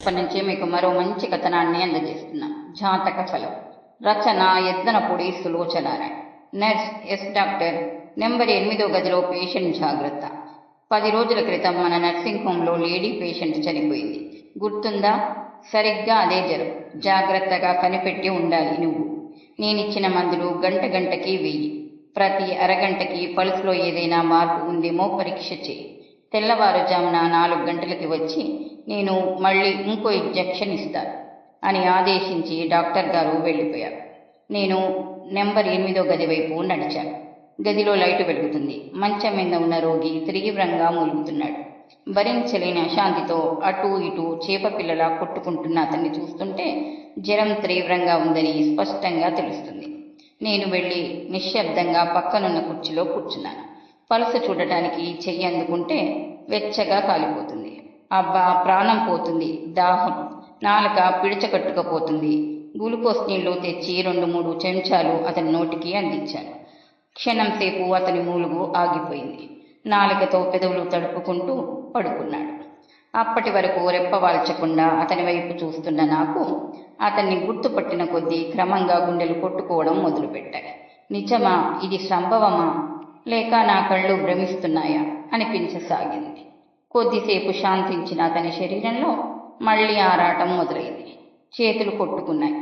ఇప్పటి నుంచి మీకు మరో మంచి కథనాన్ని అందజేస్తున్నాం. జాతక ఫలం. రచన Yaddanapudi Sulochanarayana. Nurse S doctor. Number 8వ గదిలో పేషెంట్ జాగ్రత్త. 10 రోజుల క్రితం మన నర్సింగ్ హోంలో లేడీ పేషెంట్ చనిపోయింది. గుర్తుందా? సరిగ్గా అదే జ్వరం. జాగ్రత్తగా కనిపెట్టి ఉండాలి నువ్వు. నేనిచ్చిన మందులు గంటకి వెయ్యి. ప్రతి అరగంటకి పల్స్లో ఏదైనా మార్పు ఉందేమో పరీక్ష చేయి. తెల్లవారుజామున 4 గంటలకి వచ్చి నేను మళ్ళీ ఇంకో ఇంజెక్షన్ ఇస్తాను అని ఆదేశించి డాక్టర్ గారు వెళ్ళిపోయారు. నేను నెంబర్ 8వ గది వైపు నడిచాను. గదిలో లైటు వెలుగుతుంది. మంచం మీద ఉన్న రోగి తీవ్రంగా మూలుగుతున్నాడు. భరించలేని అశాంతితో అటూ ఇటూ చేపపిల్లలా కొట్టుకుంటున్న అతన్ని చూస్తుంటే జ్వరం తీవ్రంగా ఉందని స్పష్టంగా తెలుస్తుంది. నేను వెళ్ళి నిశ్శబ్దంగా పక్కనున్న కుర్చీలో కూర్చున్నాను. పల్సు చూడటానికి చెయ్యి అందుకుంటే వెచ్చగా కాలిపోతుంది. అబ్బా, ప్రాణం పోతుంది. దాహం, నాలుక పిడిచకట్టుకపోతుంది. గ్లూకోజ్ నీళ్లు తెచ్చి 2-3 చెంచాలు అతని నోటికి అందించాను. క్షణం సేపు అతని మూలుగు ఆగిపోయింది. నాలుకతో పెదవులు తడుపుకుంటూ పడుకున్నాడు. అప్పటి వరకు రెప్పవాల్చకుండా అతని వైపు చూస్తున్న నాకు అతన్ని గుర్తుపట్టిన కొద్దీ క్రమంగా గుండెలు కొట్టుకోవడం మొదలుపెట్టాయి. నిజమా? ఇది సంభవమా? లేక నా కళ్ళు భ్రమిస్తున్నాయా అనిపించసాగింది. కొద్దిసేపు శాంతించిన అతని శరీరంలో మళ్ళీ ఆరాటం మొదలైంది. చేతులు కొట్టుకున్నాయి.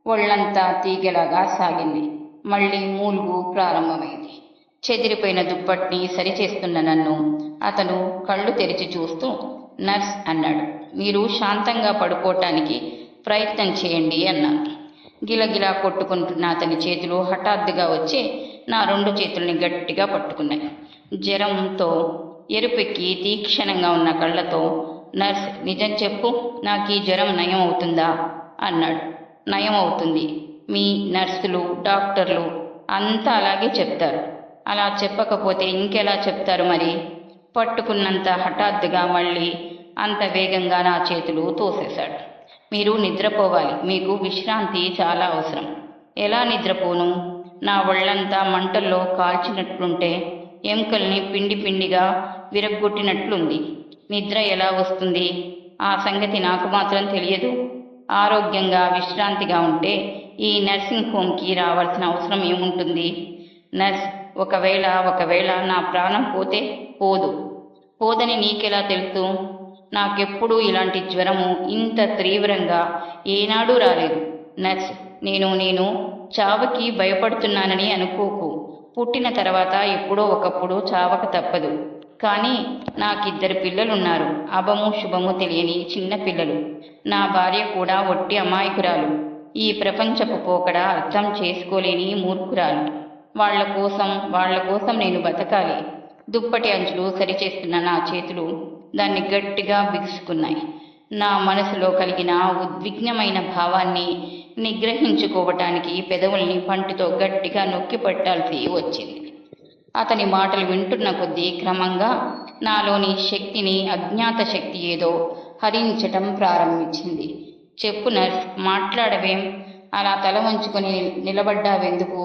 ఒళ్లంతా తీగలాగా సాగింది. మళ్ళీ మూలుగు ప్రారంభమైంది. చెదిరిపోయిన దుప్పటిని సరిచేస్తున్న నన్ను అతను కళ్ళు తెరిచి చూస్తూ నర్స్ అన్నాడు. మీరు శాంతంగా పడుకోవటానికి ప్రయత్నం చేయండి అన్నాను. గిలగిలా కొట్టుకుంటున్న అతని చేతులు హఠాత్తుగా వచ్చి నా 2 చేతుల్ని గట్టిగా పట్టుకున్నాయి. జ్వరంతో ఎరుపెక్కి తీక్షణంగా ఉన్న కళ్ళతో నర్స్, నిజం చెప్పు, నాకు ఈ జ్వరం నయం అవుతుందా అన్నాడు. నయం అవుతుంది. మీ నర్సులు, డాక్టర్లు అంతా అలాగే చెప్తారు. అలా చెప్పకపోతే ఇంకెలా చెప్తారు మరి? పట్టుకున్నంత హఠాత్తుగా మళ్ళీ అంత వేగంగా నా చేతులు తోసేశాడు. మీరు నిద్రపోవాలి. మీకు విశ్రాంతి చాలా అవసరం. ఎలా నిద్రపోను? నా ఒళ్లంతా మంటల్లో కాల్చినట్లుంటే ఎముకల్ని పిండిగా విరగ్గొట్టినట్లుంది. నిద్ర ఎలా వస్తుంది? ఆ సంగతి నాకు మాత్రం తెలియదు. ఆరోగ్యంగా విశ్రాంతిగా ఉంటే ఈ నర్సింగ్ హోమ్కి రావాల్సిన అవసరం ఏముంటుంది? నర్స్, ఒకవేళ నా ప్రాణం పోతే పోదని నీకెలా తెలుసు? నాకెప్పుడూ ఇలాంటి జ్వరము ఇంత తీవ్రంగా ఏనాడూ రాలేదు. నర్స్, నేను చావుకి భయపడుతున్నానని అనుకోకు. పుట్టిన తర్వాత ఎప్పుడో ఒకప్పుడు చావక తప్పదు. కానీ నాకిద్దరు పిల్లలున్నారు. అభము శుభము తెలియని చిన్న పిల్లలు. నా భార్య కూడా ఒట్టి అమాయకురాలు. ఈ ప్రపంచపు పోకడ అర్థం చేసుకోలేని మూర్ఖురాలు. వాళ్ల కోసం నేను బతకాలి. దుప్పటి అంచులు సరిచేస్తున్న నా చేతులు దాన్ని గట్టిగా బిగుసుకున్నాయి. నా మనసులో కలిగిన ఉద్విగ్నమైన భావాన్ని నిగ్రహించుకోవటానికి పెదవుల్ని పంటితో గట్టిగా నొక్కి పట్టాల్సి వచ్చింది. అతని మాటలు వింటున్న కొద్దీ క్రమంగా నాలోని శక్తిని, అజ్ఞాత శక్తి ఏదో హరించటం ప్రారంభించింది. చెప్పు నర్స్, మాట్లాడవేం? అలా తల వంచుకొని నిలబడ్డావెందుకు?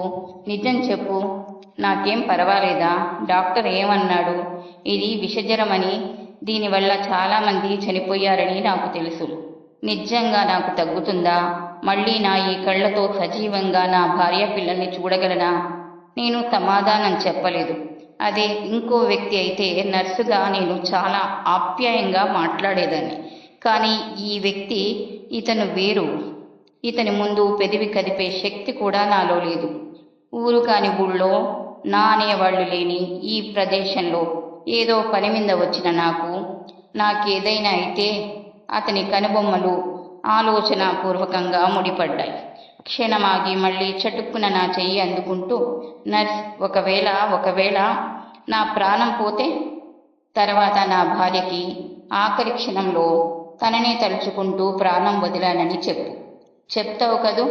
నిజం చెప్పు. నాకేం పర్వాలేదా? డాక్టర్ ఏమన్నాడు? ఇది విషజ్వరమని, దీనివల్ల చాలామంది చనిపోయారని నాకు తెలుసు. నిజంగా నాకు తగ్గుతుందా? మళ్ళీ నా ఈ కళ్ళతో సజీవంగా నా భార్య పిల్లల్ని చూడగలనా? నేను సమాధానం చెప్పలేదు. అదే ఇంకో వ్యక్తి అయితే నర్సుగా నేను చాలా ఆప్యాయంగా మాట్లాడేదాన్ని. కానీ ఈ వ్యక్తి, ఇతను వేరు. ఇతని ముందు పెదవి కదిపే శక్తి కూడా నాలో లేదు. ఊరు కాని ఊళ్ళో నా అనేవాళ్లు లేని ఈ ప్రదేశంలో ఏదో పని మీద వచ్చిన నాకేదైనా అయితే అతని కనుబొమ్మలు ఆలోచనాపూర్వకంగా ముడిపడ్డాయి. క్షణమాగి మళ్ళీ చటుక్కున నా చెయ్యి అందుకుంటూ, నర్స్, ఒకవేళ నా ప్రాణం పోతే తర్వాత నా భార్యకి ఆఖరి క్షణంలో తననే తలుచుకుంటూ ప్రాణం వదిలానని చెప్పు. చెప్తావు కదూ?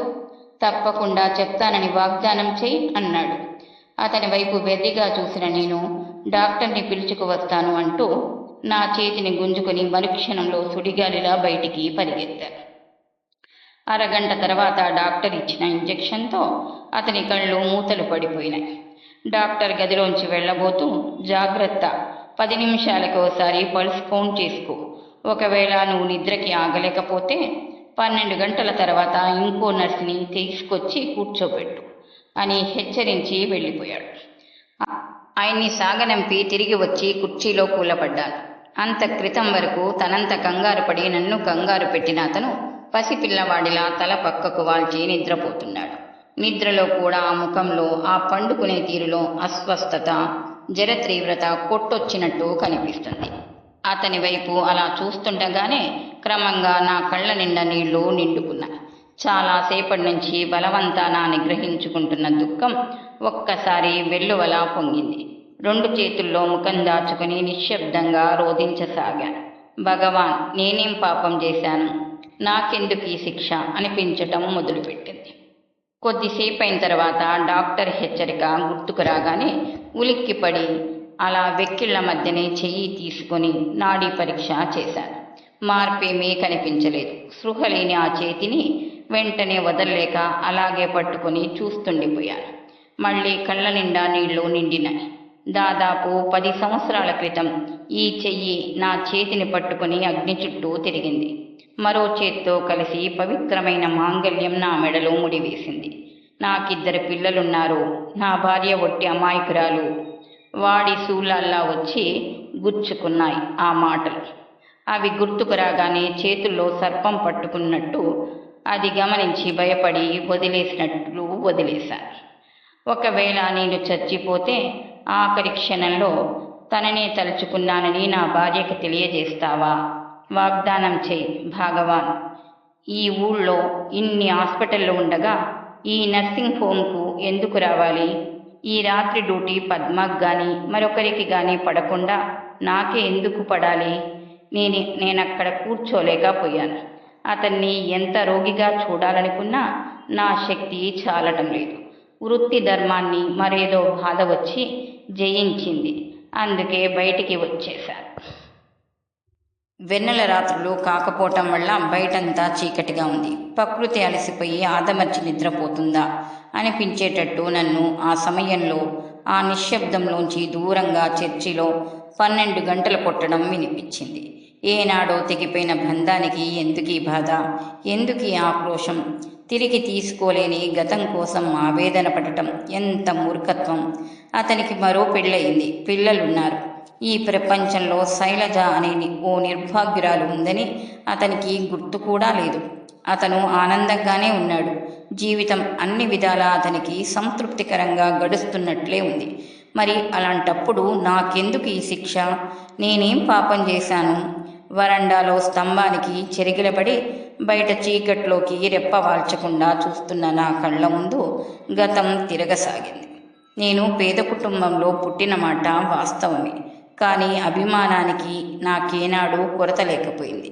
తప్పకుండా చెప్తానని వాగ్దానం చెయ్యి అన్నాడు. అతని వైపు వెర్రిగా చూసిన నేను డాక్టర్ని పిలుచుకువస్తాను అంటూ నా చేతిని గుంజుకొని మరుక్షణంలో సుడిగాలిలా బయటికి పరిగెత్తాను. అరగంట తర్వాత డాక్టర్ ఇచ్చిన ఇంజెక్షన్తో అతని కళ్ళు మూతలు పడిపోయినాయి. డాక్టర్ గదిలోంచి వెళ్ళబోతూ, జాగ్రత్త, 10 నిమిషాలకు ఒకసారి పల్స్ కౌంట్ చేసుకో. ఒకవేళ నువ్వు నిద్రకి ఆగలేకపోతే 12 గంటల తర్వాత ఇంకో నర్సుని తీసుకొచ్చి కూర్చోబెట్టు అని హెచ్చరించి వెళ్ళిపోయాడు. ఆయన్ని సాగనంపి తిరిగి వచ్చి కుర్చీలో కూలపడ్డాను. అంత క్రితం వరకు తనంత కంగారు పడి నన్ను కంగారు పెట్టిన అతను పసిపిల్లవాడిలా తల పక్కకు వాల్చి నిద్రపోతున్నాడు. నిద్రలో కూడా ఆ ముఖంలో, ఆ పండుకునే తీరులో అస్వస్థత, జర తీవ్రత కొట్టొచ్చినట్టు కనిపిస్తుంది. అతని వైపు అలా చూస్తుండగానే క్రమంగా నా కళ్ళ నిండా నీళ్లు నిండుకున్నాయి. చాలాసేపటి నుంచి బలవంతాన నిగ్రహించుకుంటున్న దుఃఖం ఒక్కసారి వెల్లువలా పొంగింది. 2 చేతుల్లో ముఖం దాచుకుని నిశ్శబ్దంగా రోధించసాగాను. భగవాన్, నేనేం పాపం చేశాను? నాకెందుకు ఈ శిక్ష అనిపించటం మొదలుపెట్టింది. కొద్దిసేపు అయిన తర్వాత డాక్టర్ హెచ్చరిక గుర్తుకు రాగానే ఉలిక్కిపడి అలా వెక్కిళ్ల మధ్యనే చెయ్యి తీసుకొని నాడీ పరీక్ష చేశాను. మార్పేమీ కనిపించలేదు. స్పృహ లేని ఆ చేతిని వెంటనే వదలలేక అలాగే పట్టుకుని చూస్తుండిపోయాను. మళ్ళీ కళ్ళ నిండా నీళ్లు నిండినాయి. దాదాపు 10 సంవత్సరాల క్రితం ఈ చెయ్యి నా చేతిని పట్టుకుని అగ్ని చుట్టూ తిరిగింది. మరో చేత్తో కలిసి పవిత్రమైన మాంగల్యం నా మెడలో ముడివేసింది. నాకిద్దరు పిల్లలున్నారు. నా భార్య ఒట్టి అమాయకురాలు. వాడి శూలాల్లా వచ్చి గుచ్చుకున్నాయి ఆ మాటలు. అవి గుర్తుకు రాగానే చేతుల్లో సర్పం పట్టుకున్నట్టు అది గమనించి భయపడి వదిలేశాను. ఒకవేళ నేను చచ్చిపోతే ఆఖరి క్షణంలో తననే తలుచుకున్నానని నా భార్యకు తెలియజేస్తావా? వాగ్దానం చేయి భగవాన్. ఈ ఊళ్ళో ఇన్ని హాస్పిటళ్ళు ఉండగా ఈ నర్సింగ్ హోమ్కు ఎందుకు రావాలి? ఈ రాత్రి డ్యూటీ పద్మకు కానీ మరొకరికి కానీ పడకుండా నాకే ఎందుకు పడాలి? నేనక్కడ కూర్చోలేకపోయాను. అతన్ని ఎంత రోగిగా చూడాలనుకున్నా నా శక్తి చాలటం లేదు. వృత్తి ధర్మాన్ని మరేదో బాధ వచ్చి జయించింది. అందుకే బయటికి వచ్చేశాను. వెన్నెల రాత్రులు కాకపోవటం వల్ల బయటంతా చీకటిగా ఉంది. ప్రకృతి అలసిపోయి ఆదమర్చి నిద్రపోతుందా అనిపించేటట్టు నన్ను ఆ సమయంలో ఆ నిశ్శబ్దంలోంచి దూరంగా చర్చిలో 12 గంటలు కొట్టడం వినిపించింది. ఏనాడో తెగిపోయిన బంధానికి ఎందుకీ బాధ, ఎందుకీ ఆక్రోశం? తిరిగి తీసుకోలేని గతం కోసం ఆవేదన పడటం ఎంత మూర్ఖత్వం! అతనికి మరో పెళ్ళయింది, పిల్లలున్నారు. ఈ ప్రపంచంలో శైలజ అనే ఓ నిర్భాగ్యురాలు ఉందని అతనికి గుర్తు కూడా లేదు. అతను ఆనందంగానే ఉన్నాడు. జీవితం అన్ని విధాలా అతనికి సంతృప్తికరంగా గడుస్తున్నట్లే ఉంది. మరి అలాంటప్పుడు నాకెందుకు ఈ శిక్ష? నేనేం పాపం చేశాను? వరండాలో స్తంభానికి చెరిగిలబడి బయట చీకట్లోకి రెప్పవాల్చకుండా చూస్తున్న నా కళ్ళ ముందు గతం తిరగసాగింది. నేను పేద కుటుంబంలో పుట్టిన మాట వాస్తవమే. కానీ అభిమానానికి నాకేనాడు కొరత లేకపోయింది.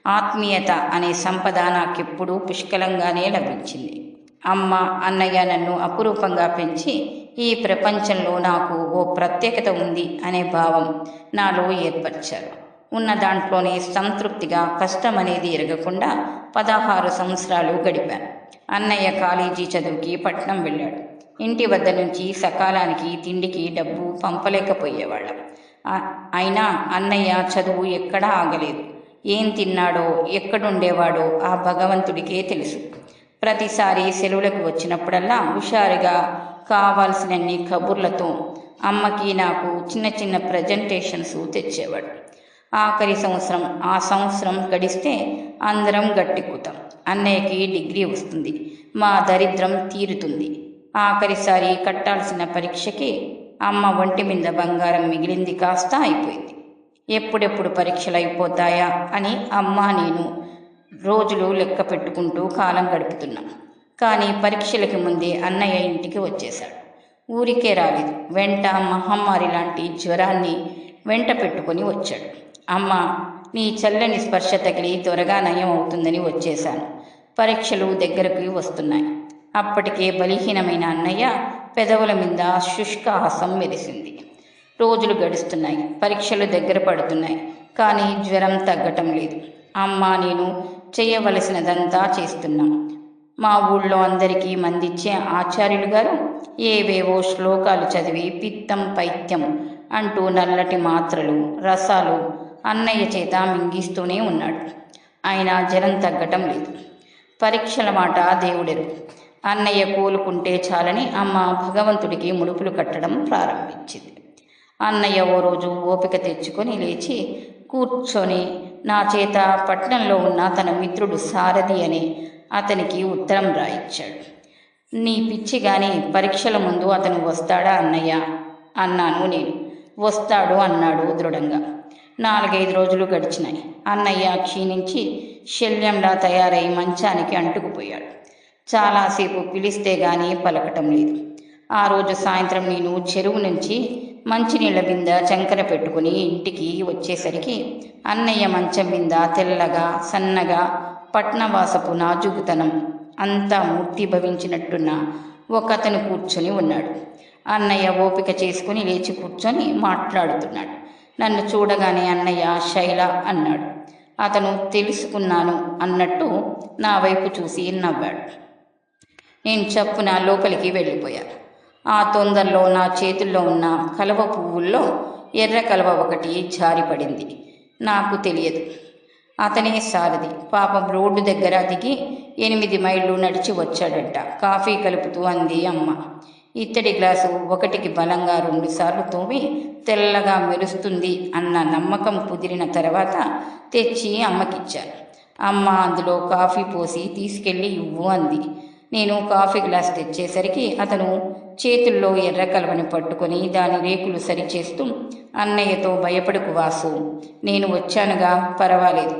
ఆత్మీయత అనే సంపద నాకెప్పుడూ పుష్కలంగానే లభించింది. అమ్మ, అన్నయ్య నన్ను అపురూపంగా పెంచి ఈ ప్రపంచంలో నాకు ఓ ప్రత్యేకత ఉంది అనే భావం నాలో ఏర్పరిచారు. ఉన్న దాంట్లోనే సంతృప్తిగా కష్టం అనేది ఎరగకుండా 16 సంవత్సరాలు గడిపాను. అన్నయ్య కాలేజీ చదువుకి పట్నం వెళ్ళాడు. ఇంటి వద్ద నుంచి సకాలానికి తిండికి డబ్బు పంపలేకపోయేవాళ్ళం. అయినా అన్నయ్య చదువు ఎక్కడా ఆగలేదు. ఏం తిన్నాడో, ఎక్కడుండేవాడో ఆ భగవంతుడికే తెలుసు. ప్రతిసారి సెలవులకు వచ్చినప్పుడల్లా హుషారుగా కావాల్సినన్ని కబుర్లతో అమ్మకి నాకు చిన్న చిన్న ప్రజెంటేషన్స్ తెచ్చేవాడు. ఆఖరి సంవత్సరం, ఆ సంవత్సరం గడిస్తే అందరం గట్టెక్కుతాం. అన్నయ్యకి డిగ్రీ వస్తుంది. మా దరిద్రం తీరుతుంది. ఆఖరిసారి కట్టాల్సిన పరీక్షకి అమ్మ ఒంటి మీద బంగారం మిగిలింది కాస్త అయిపోయింది. ఎప్పుడెప్పుడు పరీక్షలు అయిపోతాయా అని అమ్మ నేను రోజులు లెక్క పెట్టుకుంటూ కాలం గడుపుతున్నాం. కానీ పరీక్షలకి ముందే అన్నయ్య ఇంటికి వచ్చేశాడు. ఊరికే రాలేదు, వెంట మహమ్మారి లాంటి జ్వరాన్ని వెంట పెట్టుకొని వచ్చాడు. అమ్మ, నీ చల్లని స్పర్శ తగిలి త్వరగా నయం అవుతుందని వచ్చేశాను. పరీక్షలు దగ్గరకు వస్తున్నాయి. అప్పటికే బలహీనమైన అన్నయ్య పెదవుల మీద శుష్కహాసం మెరిసింది. రోజులు గడుస్తున్నాయి. పరీక్షలు దగ్గర పడుతున్నాయి. కానీ జ్వరం తగ్గటం లేదు. అమ్మ నేను చేయవలసినదంతా చేస్తున్నాం. మా ఊళ్ళో అందరికీ మందిచ్చే ఆచార్యులు గారు ఏవేవో శ్లోకాలు చదివి పిత్తం పైత్యం అంటూ నల్లటి మాత్రలు, రసాలు అన్నయ్య చేత మింగిస్తూనే ఉన్నాడు. ఆయన జ్వరం తగ్గటం లేదు. పరీక్షల మాట దేవుడెరుగు. అన్నయ్య కోలుకుంటే చాలని అమ్మ భగవంతుడికి ముడుపులు కట్టడం ప్రారంభించింది. అన్నయ్య ఓ రోజు ఓపిక తెచ్చుకొని లేచి కూర్చొని నా చేత పట్నంలో ఉన్న తన మిత్రుడు సారథి అని అతనికి ఉత్తరం రాయించాడు. నీ పిచ్చి గాని పరీక్షల ముందు అతను వస్తాడా అన్నయ్య అన్నాను నేను. వస్తాడు అన్నాడు దృఢంగా. 4-5 రోజులు గడిచినాయి. అన్నయ్య క్షీణించి శల్యంలా తయారై మంచానికి అంటుకుపోయాడు. చాలాసేపు పిలిస్తే గాని పలకటం లేదు. ఆ రోజు సాయంత్రం నేను చెరువు నుంచి మంచినీళ్ల బింద చంకన పెట్టుకుని ఇంటికి వచ్చేసరికి అన్నయ్య మంచం మీద తెల్లగా సన్నగా పట్నవాసపు నాజుకుతనం అంతా మూర్తిభవించినట్టున్న ఒకతను కూర్చొని ఉన్నాడు. అన్నయ్య ఓపిక చేసుకుని లేచి కూర్చొని మాట్లాడుతున్నాడు. నన్ను చూడగానే అన్నయ్య శైల అన్నాడు. అతను తెలుసుకున్నాను అన్నట్టు నా వైపు చూసి నవ్వాడు. నేను చప్పున లోపలికి వెళ్ళిపోయాను. ఆ తొందరలో నా చేతుల్లో ఉన్న కలవ పువ్వుల్లో ఎర్ర కలవ ఒకటి జారిపడింది. నాకు తెలియదు. అతనే సారథి. పాపం రోడ్డు దగ్గర దిగి 8 మైళ్ళు నడిచి వచ్చాడంట. కాఫీ కలుపుతూ అంది అమ్మ. ఇత్తడి గ్లాసు ఒకటికి బలంగా 2 సార్లు తోమి తెల్లగా మెరుస్తుంది అన్న నమ్మకం కుదిరిన తర్వాత తెచ్చి అమ్మకిచ్చాను. అమ్మ అందులో కాఫీ పోసి తీసుకెళ్ళి ఇవ్వు అంది. నేను కాఫీ గ్లాస్ తెచ్చేసరికి అతను చేతుల్లో ఎర్ర కలవని పట్టుకొని దాని రేకులు సరిచేస్తూ అన్నయ్యతో భయపడకు వాసు, నేను వచ్చానుగా, పర్వాలేదు,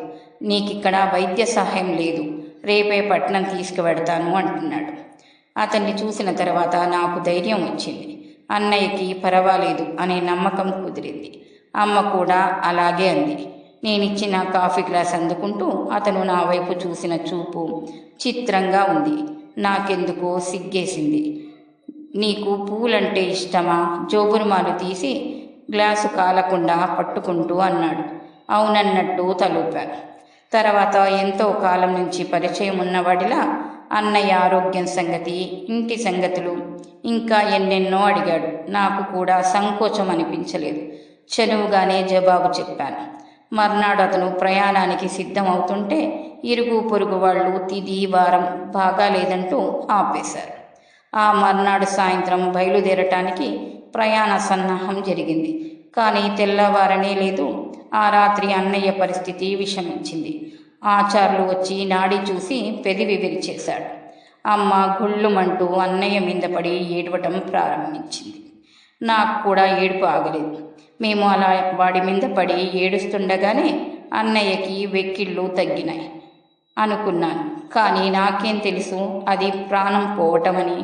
నీకిక్కడ వైద్య సహాయం లేదు, రేపే పట్నం తీసుకువెడతాను అంటున్నాడు. అతన్ని చూసిన తర్వాత నాకు ధైర్యం వచ్చింది. అన్నయ్యకి పర్వాలేదు అనే నమ్మకం కుదిరింది. అమ్మ కూడా అలాగే అంది. నేనిచ్చిన కాఫీ గ్లాస్ అందుకుంటూ అతను నా వైపు చూసిన చూపు చిత్రంగా ఉంది. నాకెందుకో సిగ్గేసింది. నీకు పూలంటే ఇష్టమా? జోబురుమాలు తీసి గ్లాసు కాలకుండా పట్టుకుంటూ అన్నాడు. అవునన్నట్టు తలూపాను. తర్వాత ఎంతో కాలం నుంచి పరిచయం ఉన్నవాడిలా అన్నయ్య ఆరోగ్యం సంగతి, ఇంటి సంగతులు, ఇంకా ఎన్నెన్నో అడిగాడు. నాకు కూడా సంకోచం అనిపించలేదు. చనువుగానే జవాబు చెప్పాను. మర్నాడు అతను ప్రయాణానికి సిద్ధం అవుతుంటే ఇరుగు పొరుగు వాళ్ళు తిది వారం బాగాలేదంటూ ఆపేశారు. ఆ మర్నాడు సాయంత్రం బయలుదేరటానికి ప్రయాణ సన్నాహం జరిగింది. కానీ తెల్లవారనే లేదు. ఆ రాత్రి అన్నయ్య పరిస్థితి విషమించింది. ఆచార్యులు వచ్చి నాడి చూసి పెదివి విరిచేశాడు. అమ్మ గుళ్ళుమంటూ అన్నయ్య మీద పడి ఏడవటం ప్రారంభించింది. నాకు కూడా ఏడుపు ఆగలేదు. మేము అలా వాడి మీద పడి ఏడుస్తుండగానే అన్నయ్యకి వెక్కిళ్ళు తగ్గినాయి అనుకున్నాను. కానీ నాకేం తెలుసు అది ప్రాణం పోవటమని.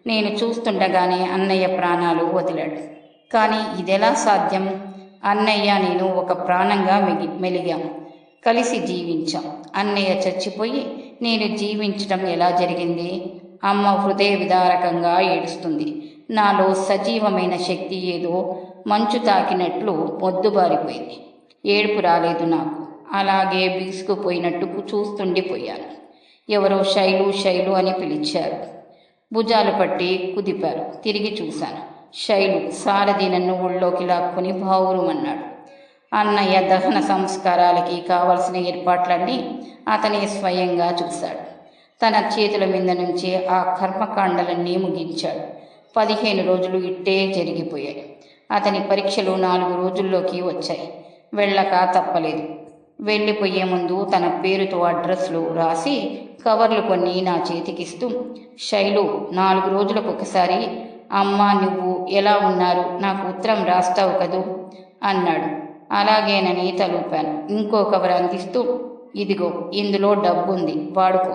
నేను చూస్తుండగానే అన్నయ్య ప్రాణాలు వదిలాడు. కానీ ఇదెలా సాధ్యం? అన్నయ్య నేను ఒక ప్రాణంగా మెలిగాం, కలిసి జీవించాం. అన్నయ్య చచ్చిపోయి నేను జీవించడం ఎలా జరిగింది? అమ్మ హృదయ విదారకంగా ఏడుస్తుంది. నాలో సజీవమైన శక్తి ఏదో మంచు తాకినట్లు మొద్దుబారిపోయింది. ఏడుపు రాలేదు నాకు. అలాగే బీసుకుపోయినట్టు చూస్తుండిపోయాను. ఎవరో శైలు శైలు అని పిలిచారు. భుజాలు పట్టి కుదిపారు. తిరిగి చూశాను. శైలు. సారథి నన్ను ఊళ్ళోకి లాక్కుని బావురుమన్నాడు. అన్నయ్య దహన సంస్కారాలకి కావలసిన ఏర్పాట్లన్నీ అతనే స్వయంగా చూశాడు. తన చేతుల మీద నుంచే ఆ కర్మకాండలన్నీ ముగించాడు. 15 రోజులు ఇట్టే జరిగిపోయాయి. అతని పరీక్షలు 4 రోజుల్లోకి వచ్చాయి. వెళ్ళక తప్పలేదు. వెళ్ళిపోయే ముందు తన పేరుతో అడ్రస్లు రాసి కవర్లు కొన్ని నా చేతికిస్తూ, శైలు, 4 రోజులకు ఒకసారి అమ్మ నువ్వు ఎలా ఉన్నారు నాకు ఉత్తరం రాస్తావు కదూ అన్నాడు. అలాగేనని తలూపాను. ఇంకో కవర్ అందిస్తూ, ఇదిగో, ఇందులో డబ్బుంది, వాడుకో.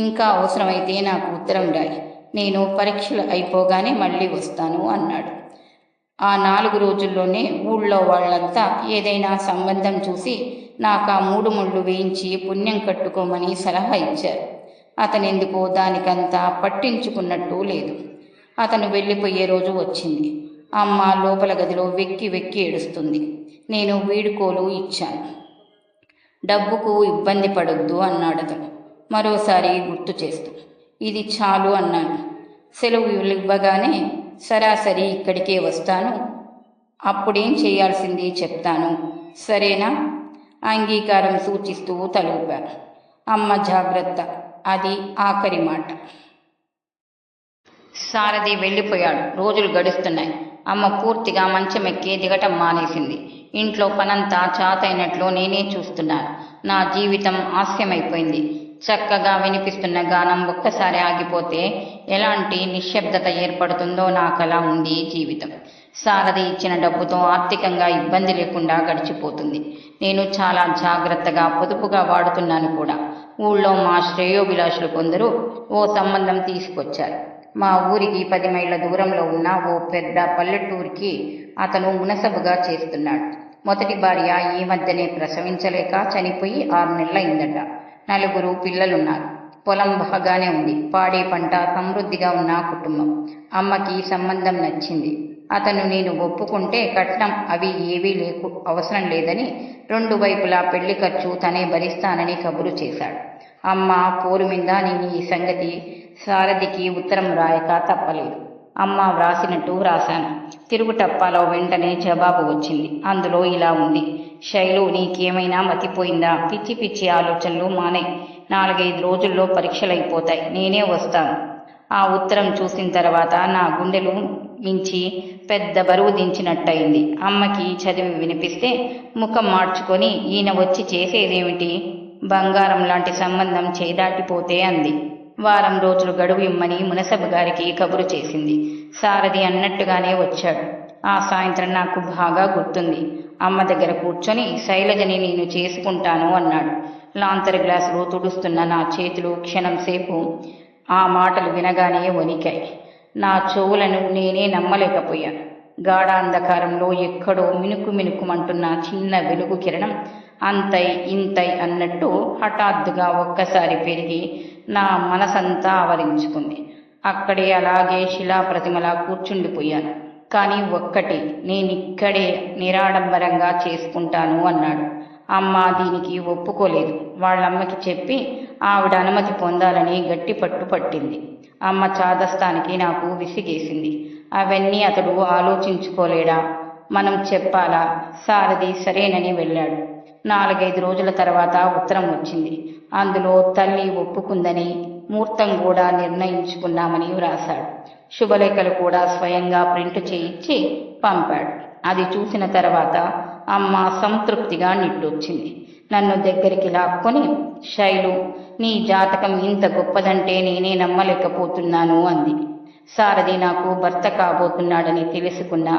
ఇంకా అవసరమైతే నాకు ఉత్తరం రాయి. నేను పరీక్షలు అయిపోగానే మళ్ళీ వస్తాను అన్నాడు. ఆ 4 రోజుల్లోనే ఊళ్ళో వాళ్ళంతా ఏదైనా సంబంధం చూసి నాకు ఆ 3 ముళ్ళు వేయించి పుణ్యం కట్టుకోమని సలహా ఇచ్చారు. అతనెందుకో దానికంతా పట్టించుకున్నట్టు లేదు. అతను వెళ్ళిపోయే రోజు వచ్చింది. అమ్మ లోపల గదిలో వెక్కి వెక్కి ఏడుస్తుంది. నేను వీడుకోలు ఇచ్చాను. డబ్బుకు ఇబ్బంది పడొద్దు అన్నాడతను మరోసారి గుర్తు చేస్తూ. ఇది చాలు అన్నాను. సెలవు ఇవ్వగానే సరాసరి ఇక్కడికే వస్తాను, అప్పుడేం చేయాల్సింది చెప్తాను, సరేనా? అంగీకారం సూచిస్తూ తలూపాను. అమ్మ జాగ్రత్త, అది ఆఖరి మాట. సారథి వెళ్ళిపోయాడు. రోజులు గడుస్తున్నాయి. అమ్మ పూర్తిగా మంచమెక్కి దిగటం మానేసింది. ఇంట్లో పనంతా చాతైనట్లు నేనే చూస్తున్నాను. నా జీవితం హాస్యమైపోయింది. చక్కగా వినిపిస్తున్న గానం ఒక్కసారి ఆగిపోతే ఎలాంటి నిశ్శబ్దత ఏర్పడుతుందో నాకలా ఉంది జీవితం. సారథి ఇచ్చిన డబ్బుతో ఆర్థికంగా ఇబ్బంది లేకుండా గడిచిపోతుంది. నేను చాలా జాగ్రత్తగా పొదుపుగా వాడుతున్నాను కూడా. ఊళ్ళో మా శ్రేయోభిలాషులు కొందరు ఓ సంబంధం తీసుకొచ్చారు. మా ఊరికి 10 మైళ్ళ దూరంలో ఉన్న ఓ పెద్ద పల్లెటూరికి అతను మునసబుగా చేస్తున్నాడు. మొదటి భార్య ఈ మధ్యనే ప్రసవించలేక చనిపోయి 6 నెలలైందట. 4 పిల్లలున్నారు. పొలం బాగానే ఉంది. పాడి పంట సమృద్ధిగా ఉన్న కుటుంబం. అమ్మకి సంబంధం నచ్చింది. అతను నేను ఒప్పుకుంటే కట్నం అవి ఏవీ అవసరం లేదని, 2 వైపులా పెళ్లి ఖర్చు తనే భరిస్తానని కబురు చేశాడు. అమ్మ పోరు మీద నేను ఈ సంగతి సారథికి ఉత్తరం రాయక తప్పలేదు. అమ్మ వ్రాసినట్టు వ్రాశాను. తిరుగుటప్పాలో వెంటనే జవాబు వచ్చింది. అందులో ఇలా ఉంది: శైలు, నీకేమైనా మతిపోయిందా? పిచ్చి పిచ్చి ఆలోచనలు మానే. 4-5 రోజుల్లో పరీక్షలైపోతాయి. నేనే వస్తాను. ఆ ఉత్తరం చూసిన తర్వాత నా గుండెలు మించి పెద్ద బరువు దించినట్టయింది. అమ్మకి చదివి వినిపిస్తే ముఖం మార్చుకొని, ఈయన వచ్చి చేసేదేమిటి? బంగారం లాంటి సంబంధం చేదాటిపోతే అంది. వారం రోజులు గడువు ఇమ్మని మునసబు గారికి కబురు చేసింది. సారథి అన్నట్టుగానే వచ్చాడు. ఆ సాయంత్రం నాకు బాగా గుర్తుంది. అమ్మ దగ్గర కూర్చొని శైలజని నేను చేసుకుంటాను అన్నాడు. లాంతర్ గ్లాసులో తుడుస్తున్న నా చేతులు క్షణం సేపు ఆ మాటలు వినగానే వణికాయి. నా చెవులను నేనే నమ్మలేకపోయాను. గాఢ అంధకారంలో ఎక్కడో మినుకు మినుకుమంటున్న చిన్న వెలుగు కిరణం అంతై ఇంతై అన్నట్టు హఠాత్తుగా ఒక్కసారి పెరిగి నా మనసంతా ఆవరించుకుంది. అక్కడే అలాగే శిలాప్రతిమలా కూర్చుండిపోయాను. కానీ ఒక్కటి, నేనిక్కడే నిరాడంబరంగా చేసుకుంటాను అన్నాడు. అమ్మ దీనికి ఒప్పుకోలేదు. వాళ్ళమ్మకి చెప్పి ఆవిడ అనుమతి పొందాలని గట్టి పట్టు పట్టింది. అమ్మ చాదస్తానికి నాకు విసిగేసింది. అవన్నీ అతడు ఆలోచించుకోలేడా? మనం చెప్పాలా? సారథి సరేనని వెళ్ళాడు. 4-5 రోజుల తర్వాత ఉత్తరం వచ్చింది. అందులో తల్లి ఒప్పుకుందని, ముహూర్తం కూడా నిర్ణయించుకున్నామని వ్రాశాడు. శుభలేఖలు కూడా స్వయంగా ప్రింట్ చేయించి పంపాడు. అది చూసిన తర్వాత అమ్మ సంతృప్తిగా నిట్టొచ్చింది. నన్ను దగ్గరికి లాక్కొని, శైలు, నీ జాతకం ఇంత గొప్పదంటే నేనే నమ్మలేకపోతున్నాను అంది. సారథి నాకు భర్త కాబోతున్నాడని తెలుసుకున్న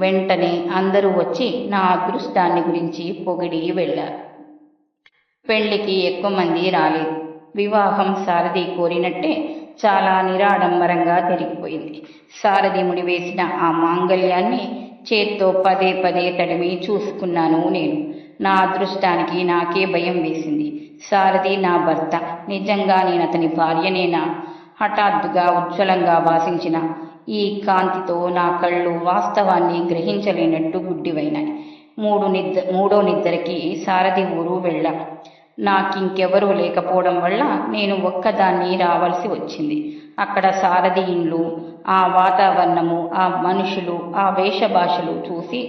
వెంటనే అందరూ వచ్చి నా అదృష్టాన్ని గురించి పొగిడి వెళ్ళారు. పెళ్లికి ఎక్కువ మంది రాలేదు. వివాహం సారథి కోరినట్టే చాలా నిరాడంబరంగా జరిగిపోయింది. సారథి ముడివేసిన ఆ మాంగళ్యాన్ని చేత్తో పదే పదే తడిమి చూసుకున్నాను నేను. నా అదృష్టానికి నాకే భయం వేసింది. సారథి నా భర్త. నిజంగా నేనతని భార్యనేనా? హఠాత్తుగా ఉజ్వలంగా భాసించిన ఈ కాంతితో నా కళ్ళు వాస్తవాన్ని గ్రహించలేనట్టు గుడ్డివైనాయి. మూడో నిద్రకి సారథి ఊరు వెళ్ళా. నాకింకెవరూ లేకపోవడం వల్ల నేను ఒక్కదాన్ని రావాల్సి వచ్చింది. అక్కడ సారథి ఇండ్లు, ఆ వాతావరణము, ఆ మనుషులు, ఆ వేషభాషలు చూసి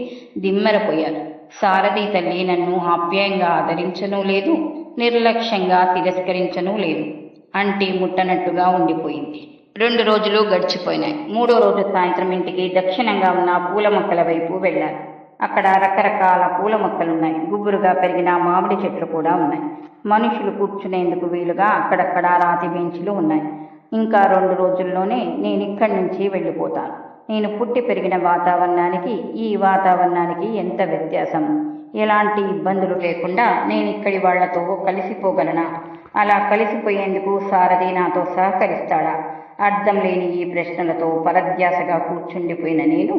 దిమ్మెరపోయాను. సారథి తల్లి నన్ను ఆప్యాయంగా ఆదరించనూ లేదు, నిర్లక్ష్యంగా తిరస్కరించనూ లేదు. అంటి ముట్టనట్టుగా ఉండిపోయింది. 2 రోజులు గడిచిపోయినాయి. 3వ రోజు సాయంత్రం ఇంటికి దక్షిణంగా ఉన్న పూల మొక్కల వైపు వెళ్ళాను. అక్కడ రకరకాల పూల మొక్కలున్నాయి. గుబురుగా పెరిగిన మామిడి చెట్లు కూడా ఉన్నాయి. మనుషులు కూర్చునేందుకు వీలుగా అక్కడక్కడ రాతి బెంచీలు ఉన్నాయి. ఇంకా 2 రోజుల్లోనే నేనిక్కడి నుంచి వెళ్ళిపోతాను. నేను పుట్టి పెరిగిన వాతావరణానికి ఈ వాతావరణానికి ఎంత వ్యత్యాసం! ఎలాంటి ఇబ్బందులు లేకుండా నేనిక్కడి వాళ్లతో కలిసిపోగలనా? అలా కలిసిపోయేందుకు సారథి నాతో సహకరిస్తాడా? అర్థం లేని ఈ ప్రశ్నలతో పరధ్యాసగా కూర్చుండిపోయిన నేను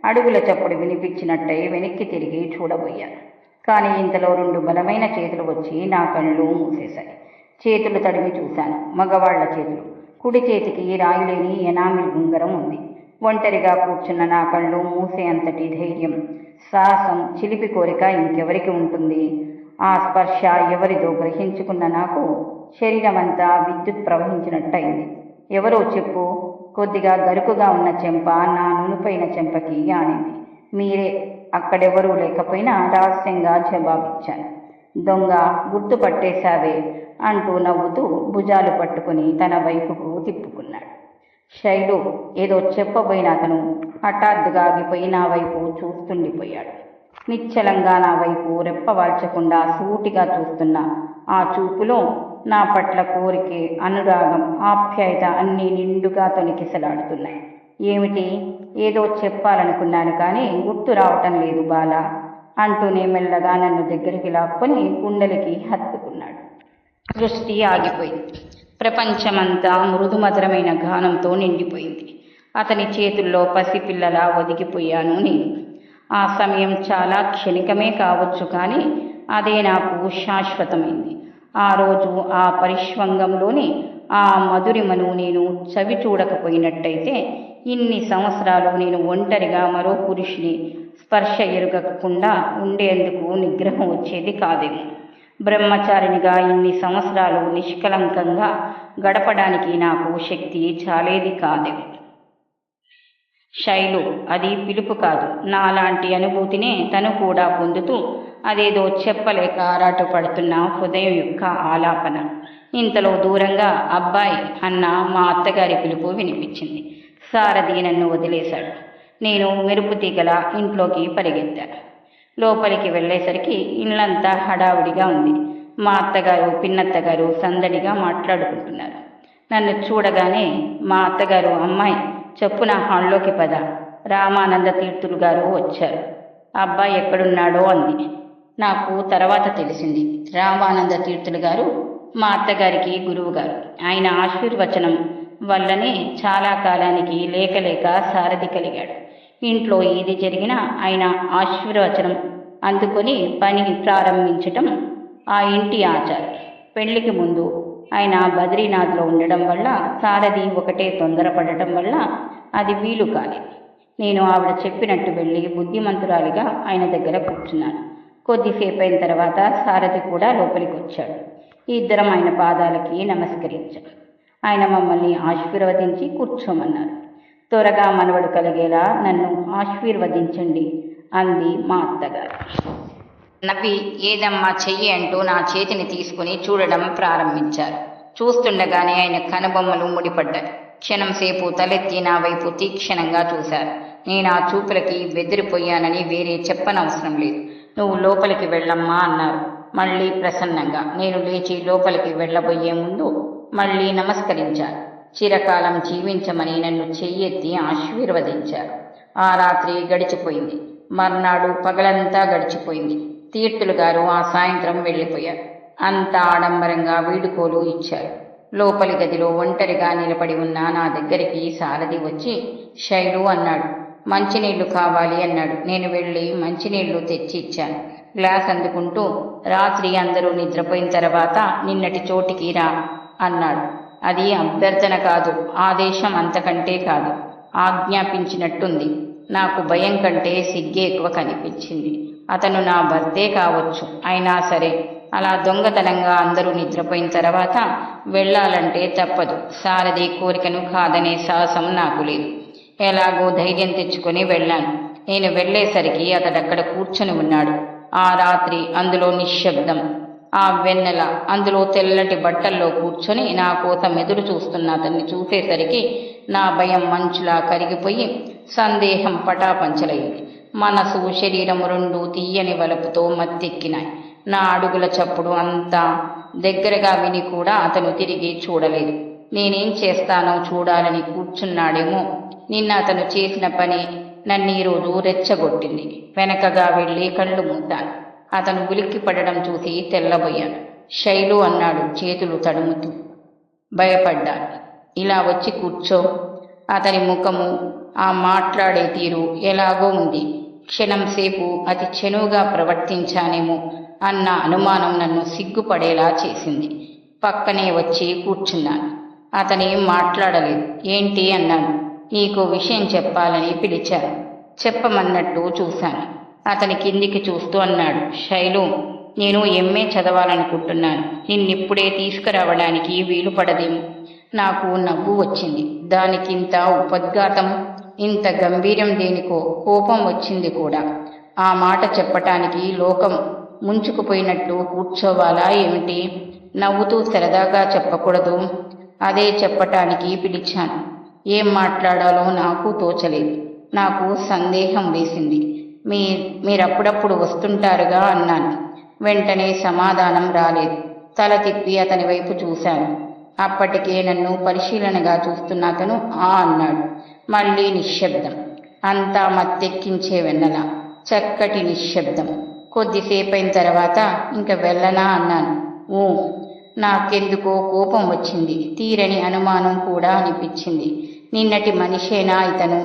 అడుగుల చప్పుడు వినిపించినట్టయి వెనక్కి తిరిగి చూడబోయాను. కానీ ఇంతలో 2 బలమైన చేతులు వచ్చి నా కళ్ళు మూసేశాయి. చేతులు తడిమి చూశాను. మగవాళ్ల చేతులు. కుడి చేతికి రాయులేని ఎనామిల్ ఉంగరం ఉంది. ఒంటరిగా కూర్చున్న నా కళ్ళు మూసే అంతటి ధైర్యం, సాహసం, చిలిపి కోరిక ఇంకెవరికి ఉంటుంది? ఆ స్పర్శ ఎవరిదో గ్రహించుకున్న నాకు శరీరమంతా విద్యుత్ ప్రవహించినట్టయింది. ఎవరో చెప్పు. కొద్దిగా గరుకుగా ఉన్న చెంప నా నునుపైన చెంపకి ఆనింది. మీరే. అక్కడెవరూ లేకపోయినా రహస్యంగా జవాబిచ్చాను. దొంగ, గుర్తుపట్టేశావే అంటూ నవ్వుతూ భుజాలు పట్టుకుని తన వైపుకు తిప్పుకున్నాడు. శైలు ఏదో చెప్పబోయిన అతను హఠాత్తుగా ఆగిపోయి నా వైపు చూస్తుండిపోయాడు. నిశ్చలంగా నా వైపు రెప్పవాల్చకుండా సూటిగా చూస్తున్న ఆ చూపులో నా పట్ల కోరికే, అనురాగం, ఆప్యాయత అన్నీ నిండుగా తొణికిసలాడుతున్నాయి. ఏమిటి? ఏదో చెప్పాలనుకున్నాను కానీ గుర్తు రావటం లేదు బాలా అంటూనే మెల్లగా నన్ను దగ్గరికి లాక్కొని గుండెలకి హత్తుకున్నాడు. సృష్టి ఆగిపోయింది. ప్రపంచమంతా మృదుమధురమైన గానంతో నిండిపోయింది. అతని చేతుల్లో పసిపిల్లలా ఒదిగిపోయాను నేను. ఆ సమయం చాలా క్షణికమే కావచ్చు కానీ అదే నాకు శాశ్వతమైంది. ఆ రోజు ఆ పరిష్వంగంలోని ఆ మధురిమను నేను చవి చూడకపోయినట్టయితే ఇన్ని సంవత్సరాలు నేను ఒంటరిగా మరో పురుషుని స్పర్శ ఎరుగకుండా ఉండేందుకు నిగ్రహం వచ్చేది కాదేమో. బ్రహ్మచారినిగా ఇన్ని సంవత్సరాలు నిష్కలంకంగా గడపడానికి నాకు శక్తి చాలేది కాదేమో. శైలు అది పిలుపు కాదు, నాలాంటి అనుభూతినే తను కూడా పొందుతూ అదేదో చెప్పలేక ఆరాటపడుతున్న హృదయం యొక్క ఆలాపన. ఇంతలో దూరంగా అబ్బాయి అన్న మా అత్తగారి పిలుపు వినిపించింది. సారథి నన్ను వదిలేశాడు. నేను మెరుపు తీగల ఇంట్లోకి పరిగెత్తాను. లోపలికి వెళ్ళేసరికి ఇల్లంతా హడావుడిగా ఉంది. మా అత్తగారు, పిన్నత్తగారు సందడిగా మాట్లాడుకుంటున్నారు. నన్ను చూడగానే మా అత్తగారు, అమ్మాయి చెప్పున హాల్లోకి పద, రామానంద తీర్థులు గారు వచ్చారు, అబ్బాయి ఎక్కడున్నాడో అంది. నాకు తర్వాత తెలిసింది, రామానంద తీర్థులు గారు మా అత్తగారికి గురువు గారు. ఆయన ఆశీర్వచనం వల్లనే చాలా కాలానికి లేక సారథి కలిగాడు. ఇంట్లో ఏది జరిగినా ఆయన ఆశీర్వచనం అందుకొని పని ప్రారంభించటం ఆ ఇంటి ఆచారం. పెళ్లికి ముందు ఆయన బద్రీనాథ్లో ఉండడం వల్ల, సారథి ఒకటే తొందరపడటం వల్ల అది వీలు కాలేదు. నేను ఆవిడ చెప్పినట్టు వెళ్ళి బుద్ధిమంతురాలిగా ఆయన దగ్గర కూర్చున్నాను. కొద్దిసేపు అయిన తర్వాత సారథి కూడా లోపలికి వచ్చాడు. ఇద్దరం ఆయన పాదాలకి నమస్కరించాం. ఆయన మమ్మల్ని ఆశీర్వదించి కూర్చోమన్నారు. త్వరగా మనవడు కలిగేలా నన్ను ఆశీర్వదించండి అంది మా అత్తగారు. నవ్వి ఏదమ్మా చెయ్యి అంటూ నా చేతిని తీసుకుని చూడడం ప్రారంభించారు. చూస్తుండగానే ఆయన కనుబొమ్మలు ముడిపడ్డాయి. క్షణం సేపు తలెత్తి నా వైపు తీక్షణంగా చూశారు. నేను ఆ చూపులకి బెదిరిపోయానని వేరే చెప్పనవసరం లేదు. నువ్వు లోపలికి వెళ్ళమ్మా అన్నారు మళ్ళీ ప్రసన్నంగా. నేను లేచి లోపలికి వెళ్ళబోయే ముందు మళ్ళీ నమస్కరించారు. చిరకాలం జీవించమని నన్ను చెయ్యెత్తి ఆశీర్వదించారు. ఆ రాత్రి గడిచిపోయింది. మర్నాడు పగలంతా గడిచిపోయింది. తీర్థులు గారు ఆ సాయంత్రం వెళ్ళిపోయారు. అంతా ఆడంబరంగా వీడుకోలు ఇచ్చారు. లోపలి గదిలో ఒంటరిగా నిలబడి ఉన్న నా దగ్గరికి సారథి వచ్చి శైలు అన్నాడు. మంచినీళ్లు కావాలి అన్నాడు. నేను వెళ్ళి మంచినీళ్లు తెచ్చి ఇచ్చాను. గ్లాస్ అందుకుంటూ రాత్రి అందరూ నిద్రపోయిన తర్వాత నిన్నటి చోటికి రా అన్నాడు. అది అభ్యర్థన కాదు, ఆదేశం, అంతకంటే కాదు, ఆజ్ఞాపించినట్టుంది. నాకు భయం కంటే సిగ్గే ఎక్కువ కనిపించింది. అతను నా భర్తే కావచ్చు, అయినా సరే అలా దొంగతనంగా అందరూ నిద్రపోయిన తర్వాత వెళ్ళాలంటే తప్పదు. సారథి కోరికను కాదనే సాహసం నాకు లేదు. ఎలాగో ధైర్యం తెచ్చుకొని వెళ్ళాను. నేను వెళ్ళేసరికి అతడక్కడ కూర్చొని ఉన్నాడు. ఆ రాత్రి అందులో నిశ్శబ్దం. ఆ వెన్నెల అందులో తెల్లటి బట్టల్లో కూర్చొని నా కోసం ఎదురు చూస్తున్న అతన్ని చూసేసరికి నా భయం మంచులా కరిగిపోయి సందేహం పటాపంచలయ్యింది. మనసు, శరీరం రెండూ తీయని వలపుతో మత్తెక్కినాయి. నా అడుగుల చప్పుడు అంతా దగ్గరగా విని కూడా అతను తిరిగి చూడలేదు. నేనేం చేస్తానో చూడాలని కూర్చున్నాడేమో. నిన్న అతను చేసిన పని నన్ను ఈరోజు రెచ్చగొట్టింది. వెనకగా వెళ్ళి కళ్ళు మూశాను. అతను ఉలిక్కి పడడం చూసి తెల్లబోయాను. శైలు అన్నాడు చేతులు తడుముతూ. భయపడ్డాను. ఇలా వచ్చి కూర్చో. అతని ముఖము, ఆ మాట్లాడే తీరు ఎలాగో ఉంది. క్షణం సేపు అతి చెనువుగా ప్రవర్తించానేమో అన్న అనుమానం నన్ను సిగ్గుపడేలా చేసింది. పక్కనే వచ్చి కూర్చున్నాను. అతనేం మాట్లాడలేదు. ఏంటి అన్నాను. నీకో విషయం చెప్పాలని పిలిచాను. చెప్పమన్నట్టు చూశాను. అతని కిందికి చూస్తూ అన్నాడు. శైలు, నేను ఎంఏ చదవాలనుకుంటున్నాను. నిన్నిప్పుడే తీసుకురావడానికి వీలు పడదేమో. నాకు నవ్వు వచ్చింది. దానికింత ఉపద్ఘాతం ఇంత గంభీరం దేనికో కోపం వచ్చింది కూడా. ఆ మాట చెప్పటానికి లోకం ముంచుకుపోయినట్టు కూర్చోవాలా ఏమిటి? నవ్వుతూ సరదాగా చెప్పకూడదు? అదే చెప్పటానికి పిలిచాను. ఏం మాట్లాడాలో నాకు తోచలేదు. నాకు సందేహం వేసింది. మీరప్పుడప్పుడు వస్తుంటారుగా అన్నాను. వెంటనే సమాధానం రాలేదు. తల తిప్పి అతని వైపు చూశాను. అప్పటికే నన్ను పరిశీలనగా చూస్తున్న అతను ఆ అన్నాడు. మళ్ళీ నిశ్శబ్దం. అంతా మత్తెక్కించే వెన్నెల. చక్కటి నిశ్శబ్దం. కొద్దిసేపైన తర్వాత ఇంక వెళ్ళనా అన్నాను. ఊ. నాకెందుకో కోపం వచ్చింది. తీరని అనుమానం కూడా అనిపించింది. నిన్నటి మనిషేనా ఇతను?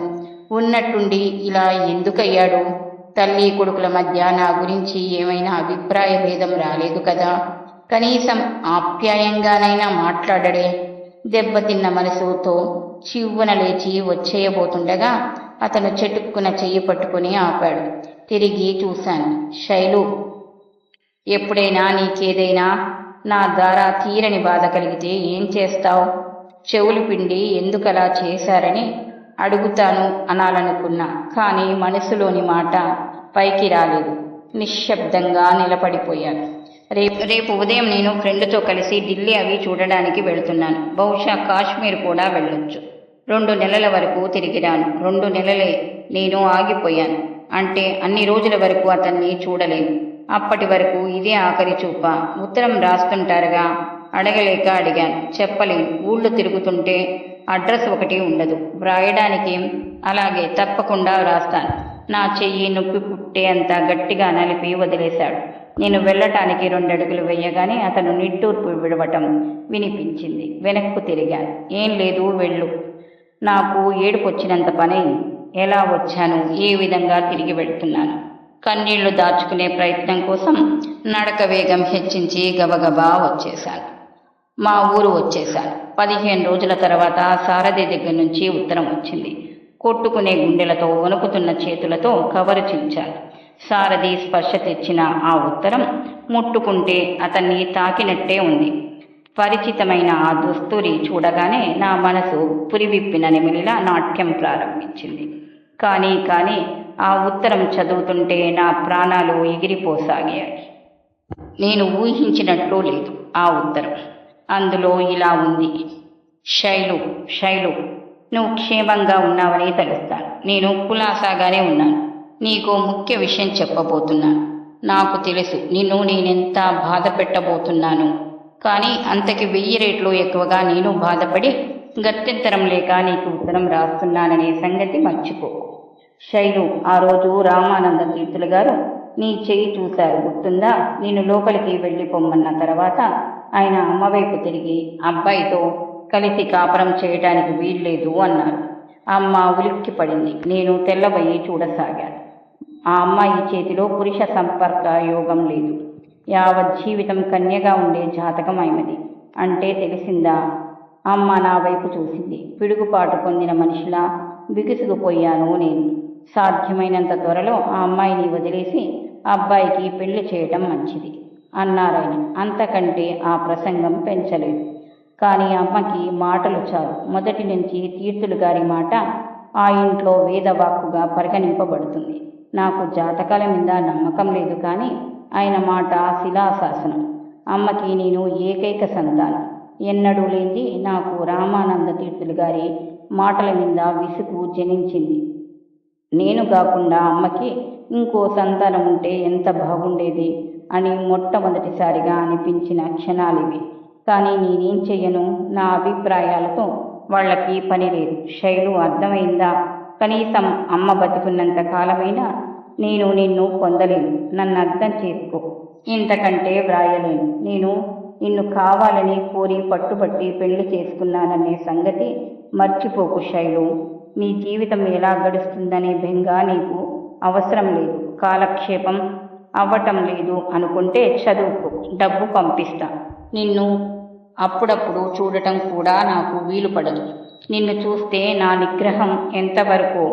ఉన్నట్టుండి ఇలా ఎందుకయ్యాడు? తల్లి కొడుకుల మధ్య నా గురించి ఏమైనా అభిప్రాయ భేదం రాలేదు కదా? కనీసం ఆప్యాయంగానైనా మాట్లాడడే? దెబ్బతిన్న మనసుతో చివ్వున లేచి వచ్చేయబోతుండగా అతను చెటుక్కున చెయ్యి పట్టుకుని ఆపాడు. తిరిగి చూశాను. శైలు, ఎప్పుడైనా నీకేదైనా నా ద్వారా తీరని బాధ కలిగితే ఏం చేస్తావు? చెవులు పిండి ఎందుకలా చేశారని అడుగుతాను అనాలనుకున్నా. కానీ మనసులోని మాట పైకి రాలేదు. నిశ్శబ్దంగా నిలబడిపోయాను. రేపు ఉదయం నేను ఫ్రెండ్తో కలిసి ఢిల్లీ అవి చూడడానికి వెళుతున్నాను. బహుశా కాశ్మీర్ కూడా వెళ్ళొచ్చు. 2 నెలల వరకు తిరిగి రాను. 2 నెలలే నేను ఆగిపోయాను. అంటే అన్ని రోజుల వరకు అతన్ని చూడలేను. అప్పటి వరకు ఇదే ఆఖరి చూప. ఉత్తరం రాస్తుంటారుగా, అడగలేక అడిగాను. చెప్పలేను. ఊళ్ళు తిరుగుతుంటే అడ్రస్ ఒకటి ఉండదు. వ్రాయడానికేం? అలాగే, తప్పకుండా వ్రాస్తాను. నా చెయ్యి నొప్పి పుట్టే అంత గట్టిగా నలిపి వదిలేశాడు. నేను వెళ్ళటానికి 2 అడుగులు వేయగానే అతను నిట్టూర్పు విడవటం వినిపించింది. వెనక్కు తిరిగాను. ఏం లేదు, వెళ్ళు. నాకు ఏడుపొచ్చినంత పనైంది. ఎలా వచ్చాను, ఏ విధంగా తిరిగి వెళుతున్నాను? కన్నీళ్లు దాచుకునే ప్రయత్నం కోసం నడక వేగం హెచ్చించి గబగబా వచ్చేశాను. మా ఊరు వచ్చేశాను. 15 రోజుల తర్వాత సారథి దగ్గర నుంచి ఉత్తరం వచ్చింది. కొట్టుకునే గుండెలతో, వణుకుతున్న చేతులతో కవరు చించాను. సారథి స్పర్శ తెచ్చిన ఆ ఉత్తరం ముట్టుకుంటే అతన్ని తాకినట్టే ఉంది. పరిచితమైన ఆ దుస్తురి చూడగానే నా మనసు పురివిప్పిన నెమిలిలా నాట్యం ప్రారంభించింది. కానీ ఆ ఉత్తరం చదువుతుంటే నా ప్రాణాలు ఎగిరిపోసాగాయి. నేను ఊహించినట్లు లేదు ఆ ఉత్తరం. అందులో ఇలా ఉంది. శైలు, నువ్వు క్షేమంగా ఉన్నావని తలుస్తాను. నేను కులాసాగానే ఉన్నాను. నీకు ముఖ్య విషయం చెప్పబోతున్నాను. నాకు తెలుసు నిన్ను నేనెంత బాధ పెట్టబోతున్నాను. కానీ అంతకి 1000 రెట్లు ఎక్కువగా నేను బాధపడి గత్యంతరం లేక నీకు ఉత్తరం రాస్తున్నాననే సంగతి మర్చిపోకు. శైలు, ఆ రోజు రామానంద తీర్థులు గారు నీ చెయ్యి చూశారు, గుర్తుందా? నేను లోపలికి వెళ్ళిపోమ్మన్న తర్వాత ఆయన అమ్మవైపు తిరిగి అబ్బాయితో కలిసి కాపురం చేయడానికి వీల్లేదు అన్నారు. అమ్మ ఉలిక్కి పడింది. నేను తెల్లబోయి చూడసాగాను. ఆ అమ్మాయి చేతిలో పురుష సంపర్క యోగం లేదు. యావత్ జీవితం కన్యగా ఉండే జాతకం అయినది. అంటే తెలిసిందా? అమ్మ నా వైపు చూసింది. పిడుగుపాటు పొందిన మనిషిలా బిగుసుకుపోయాను నేను. సాధ్యమైనంత త్వరలో ఆ అమ్మాయిని వదిలేసి అబ్బాయికి పెళ్లి చేయటం మంచిది అన్నారాయన. అంతకంటే ఆ ప్రసంగం పెంచలేదు. కానీ అమ్మకి మాటలు చాలు. మొదటి నుంచి తీర్థులు గారి మాట ఆ ఇంట్లో వేదవాక్కుగా పరిగణింపబడుతుంది. నాకు జాతకాల మీద నమ్మకం లేదు, కానీ ఆయన మాట శిలాశాసనం. అమ్మకి నేను ఏకైక సంతానం. ఎన్నడూ లేనిది నాకు రామానంద తీర్థులు గారి మాటల మీద విసుగు జనించింది. నేను కాకుండా అమ్మకి ఇంకో సంతానం ఉంటే ఎంత బాగుండేది అని మొట్టమొదటిసారిగా అనిపించిన క్షణాలివి. కానీ నేనేం చెయ్యను? నా అభిప్రాయాలతో వాళ్ళకి పని లేదు. శైలు, అర్థమైందా? కనీసం అమ్మ బతికున్నంత కాలమైనా నేను నిన్ను పొందలేను. నన్ను అర్థం చేసుకో. ఇంతకంటే వ్రాయలేను. నేను నిన్ను కావాలని కోరి పట్టుబట్టి పెళ్లి చేసుకున్నాననే సంగతి మర్చిపోకు శైలు. నీ జీవితం ఎలా గడుస్తుందనే బెంగ నీకు అవసరం లేదు. కాలక్షేపం అవ్వటం లేదు అనుకుంటే చదువుకో, డబ్బు పంపిస్తా. నిన్ను అప్పుడప్పుడు చూడటం కూడా నాకు వీలు పడదు. నిన్ను చూస్తే నా నిగ్రహం ఎంతవరకు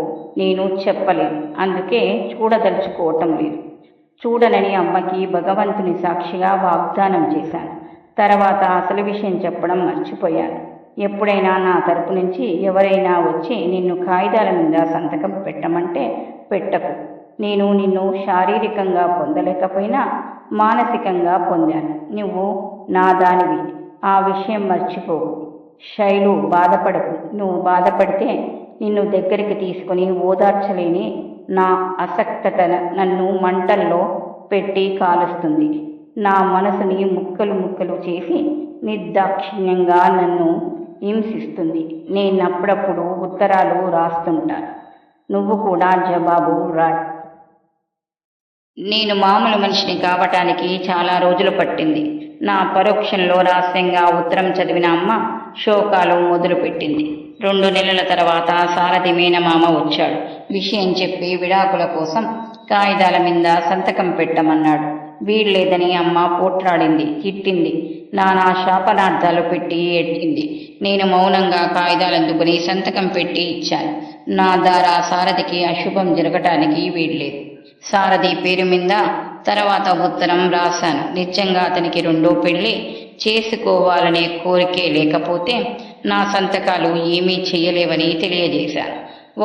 నేను చెప్పలేను. అందుకే చూడదలుచుకోవటం లేదు. చూడనని అమ్మకి భగవంతుని సాక్షిగా వాగ్దానం చేశాను. తర్వాత అసలు విషయం చెప్పడం మర్చిపోయాను. ఎప్పుడైనా నా తరపు నుంచి ఎవరైనా వచ్చి నిన్ను కాగితాల మీద సంతకం పెట్టమంటే పెట్టకు. నేను నిన్ను శారీరకంగా పొందలేకపోయినా మానసికంగా పొందాను. నువ్వు నా దానివి. ఆ విషయం మర్చిపోకు. శైలు, బాధపడకు. నువ్వు బాధపడితే నిన్ను దగ్గరికి తీసుకుని ఓదార్చలేని నా అసక్తత నన్ను మంటల్లో పెట్టి కాలుస్తుంది. నా మనసుని ముక్కలు ముక్కలు చేసి నిర్దాక్షిణ్యంగా నన్ను హింసిస్తుంది. నేనప్పుడప్పుడు ఉత్తరాలు రాస్తుంటాను. నువ్వు కూడా జవాబు రాడు. నేను మామూలు మనిషిని కావటానికి చాలా రోజులు పట్టింది. నా పరోక్షంలో రహస్యంగా ఉత్తరం చదివిన అమ్మ శోకాలు మొదలుపెట్టింది. 2 నెలల తర్వాత సారథి మేనమామ వచ్చాడు. విషయం చెప్పి విడాకుల కోసం కాగితాల మీద సంతకం పెట్టమన్నాడు. వీల్లేదని అమ్మ పోట్లాడింది, తిట్టింది, నానా శాపనార్థాలు పెట్టి ఎట్టింది. నేను మౌనంగా కాగితాలందుకుని సంతకం పెట్టి ఇచ్చాను. నా ద్వారా సారథికి అశుభం జరగటానికి వీల్లేదు. సారథి పేరు మీద తర్వాత ఉత్తరం రాశాను. నిజంగా అతనికి 2వ పెళ్లి చేసుకోవాలనే కోరికే లేకపోతే నా సంతకాలు ఏమీ చేయలేవని తెలియజేశాను.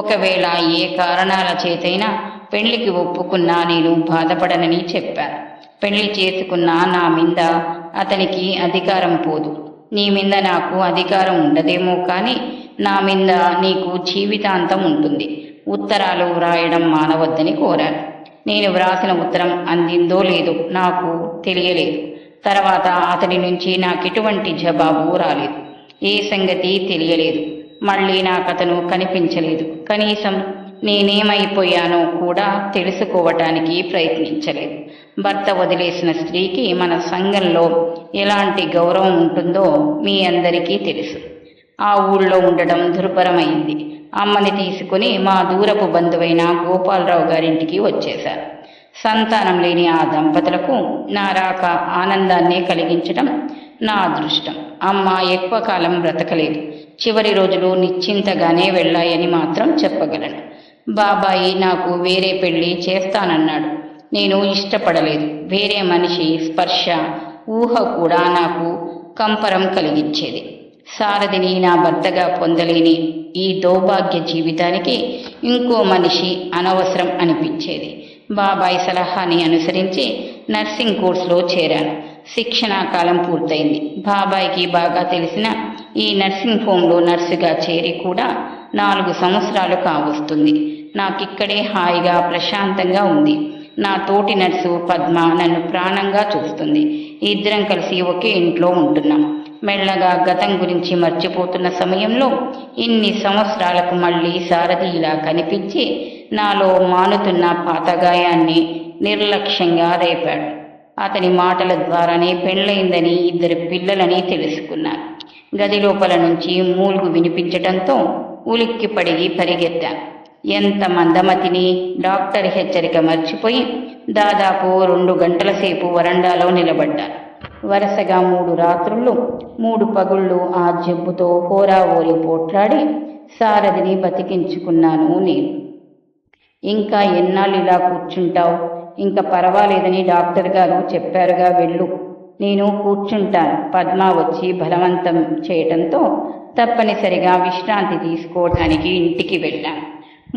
ఒకవేళ ఏ కారణాల చేతైనా పెళ్లికి ఒప్పుకున్నా నేను బాధపడనని చెప్పాను. పెళ్లి చేసుకున్నా నా మీద అతనికి అధికారం పోదు. నీ మీద నాకు అధికారం ఉండదేమో కానీ నా మీద నీకు జీవితాంతం ఉంటుంది. ఉత్తరాలు వ్రాయడం మానవద్దని కోరాను. నేను వ్రాసిన ఉత్తరం అందిందో లేదో నాకు తెలియలేదు. తర్వాత అతని నుంచి నాకెటువంటి జవాబు రాలేదు. ఏ సంగతి తెలియలేదు. మళ్ళీ నాకతను కనిపించలేదు. కనీసం నేనేమైపోయానో కూడా తెలుసుకోవటానికి ప్రయత్నించలేదు. భర్త వదిలేసిన స్త్రీకి మన సంఘంలో ఎలాంటి గౌరవం ఉంటుందో మీ అందరికీ తెలుసు. ఆ ఊళ్ళో ఉండడం దుర్భరమైంది. అమ్మని తీసుకుని మా దూరపు బంధువైన గోపాలరావు గారింటికి వచ్చేశాను. సంతానం లేని ఆ దంపతులకు నా రాక ఆనందాన్ని కలిగించడం నా అదృష్టం. అమ్మ ఎక్కువ కాలం బ్రతకలేదు. చివరి రోజులు నిశ్చింతగానే వెళ్ళాయని మాత్రం చెప్పగలను. బాబాయి నాకు వేరే పెళ్లి చేస్తానన్నాడు. నేను ఇష్టపడలేదు. వేరే మనిషి స్పర్శ, ఊహ కూడా నాకు కంపరం కలిగించేది. సారథిని నా భర్తగా పొందలేని ఈ దౌర్భాగ్య జీవితానికి ఇంకో మనిషి అనవసరం అనిపించేది. బాబాయ్ సలహాని అనుసరించి నర్సింగ్ కోర్సులో చేరాను. శిక్షణా కాలం పూర్తయింది. బాబాయ్కి బాగా తెలిసిన ఈ నర్సింగ్ హోంలో నర్సుగా చేరి కూడా 4 సంవత్సరాలు కావస్తుంది. నాకిక్కడే హాయిగా ప్రశాంతంగా ఉంది. నా తోటి నర్సు పద్మ నన్ను ప్రాణంగా చూస్తుంది. ఇద్దరం కలిసి ఒకే ఇంట్లో ఉంటున్నాం. మెల్లగా గతం గురించి మర్చిపోతున్న సమయంలో ఇన్ని సంవత్సరాలకు మళ్ళీ సారథి ఇలా కనిపించి నాలో మానుతున్న పాతగాయాన్ని నిర్లక్ష్యంగా రేపాడు. అతని మాటల ద్వారానే పెళ్ళయిందని 2 పిల్లలని తెలుసుకున్నాను. గది లోపల నుంచి మూలుగు వినిపించటంతో ఉలిక్కిపడి పరిగెత్తాను. ఎంత మందమతిని! డాక్టర్ హెచ్చరిక మర్చిపోయి దాదాపు 2 గంటల సేపు వరండాలో నిలబడ్డాను. వరుసగా 3 రాత్రుళ్ళు 3 పగుళ్ళు ఆ జబ్బుతో హోరాహోరీ పోట్లాడి సారథిని బతికించుకున్నాను నేను. ఇంకా ఎన్నాళ్ళు ఇలా కూర్చుంటావు? ఇంకా పర్వాలేదని డాక్టర్ గారు చెప్పారుగా, వెళ్ళు. నేను కూర్చుంటాను. పద్మ వచ్చి బలవంతం చేయటంతో తప్పనిసరిగా విశ్రాంతి తీసుకోవటానికి ఇంటికి వెళ్ళాను.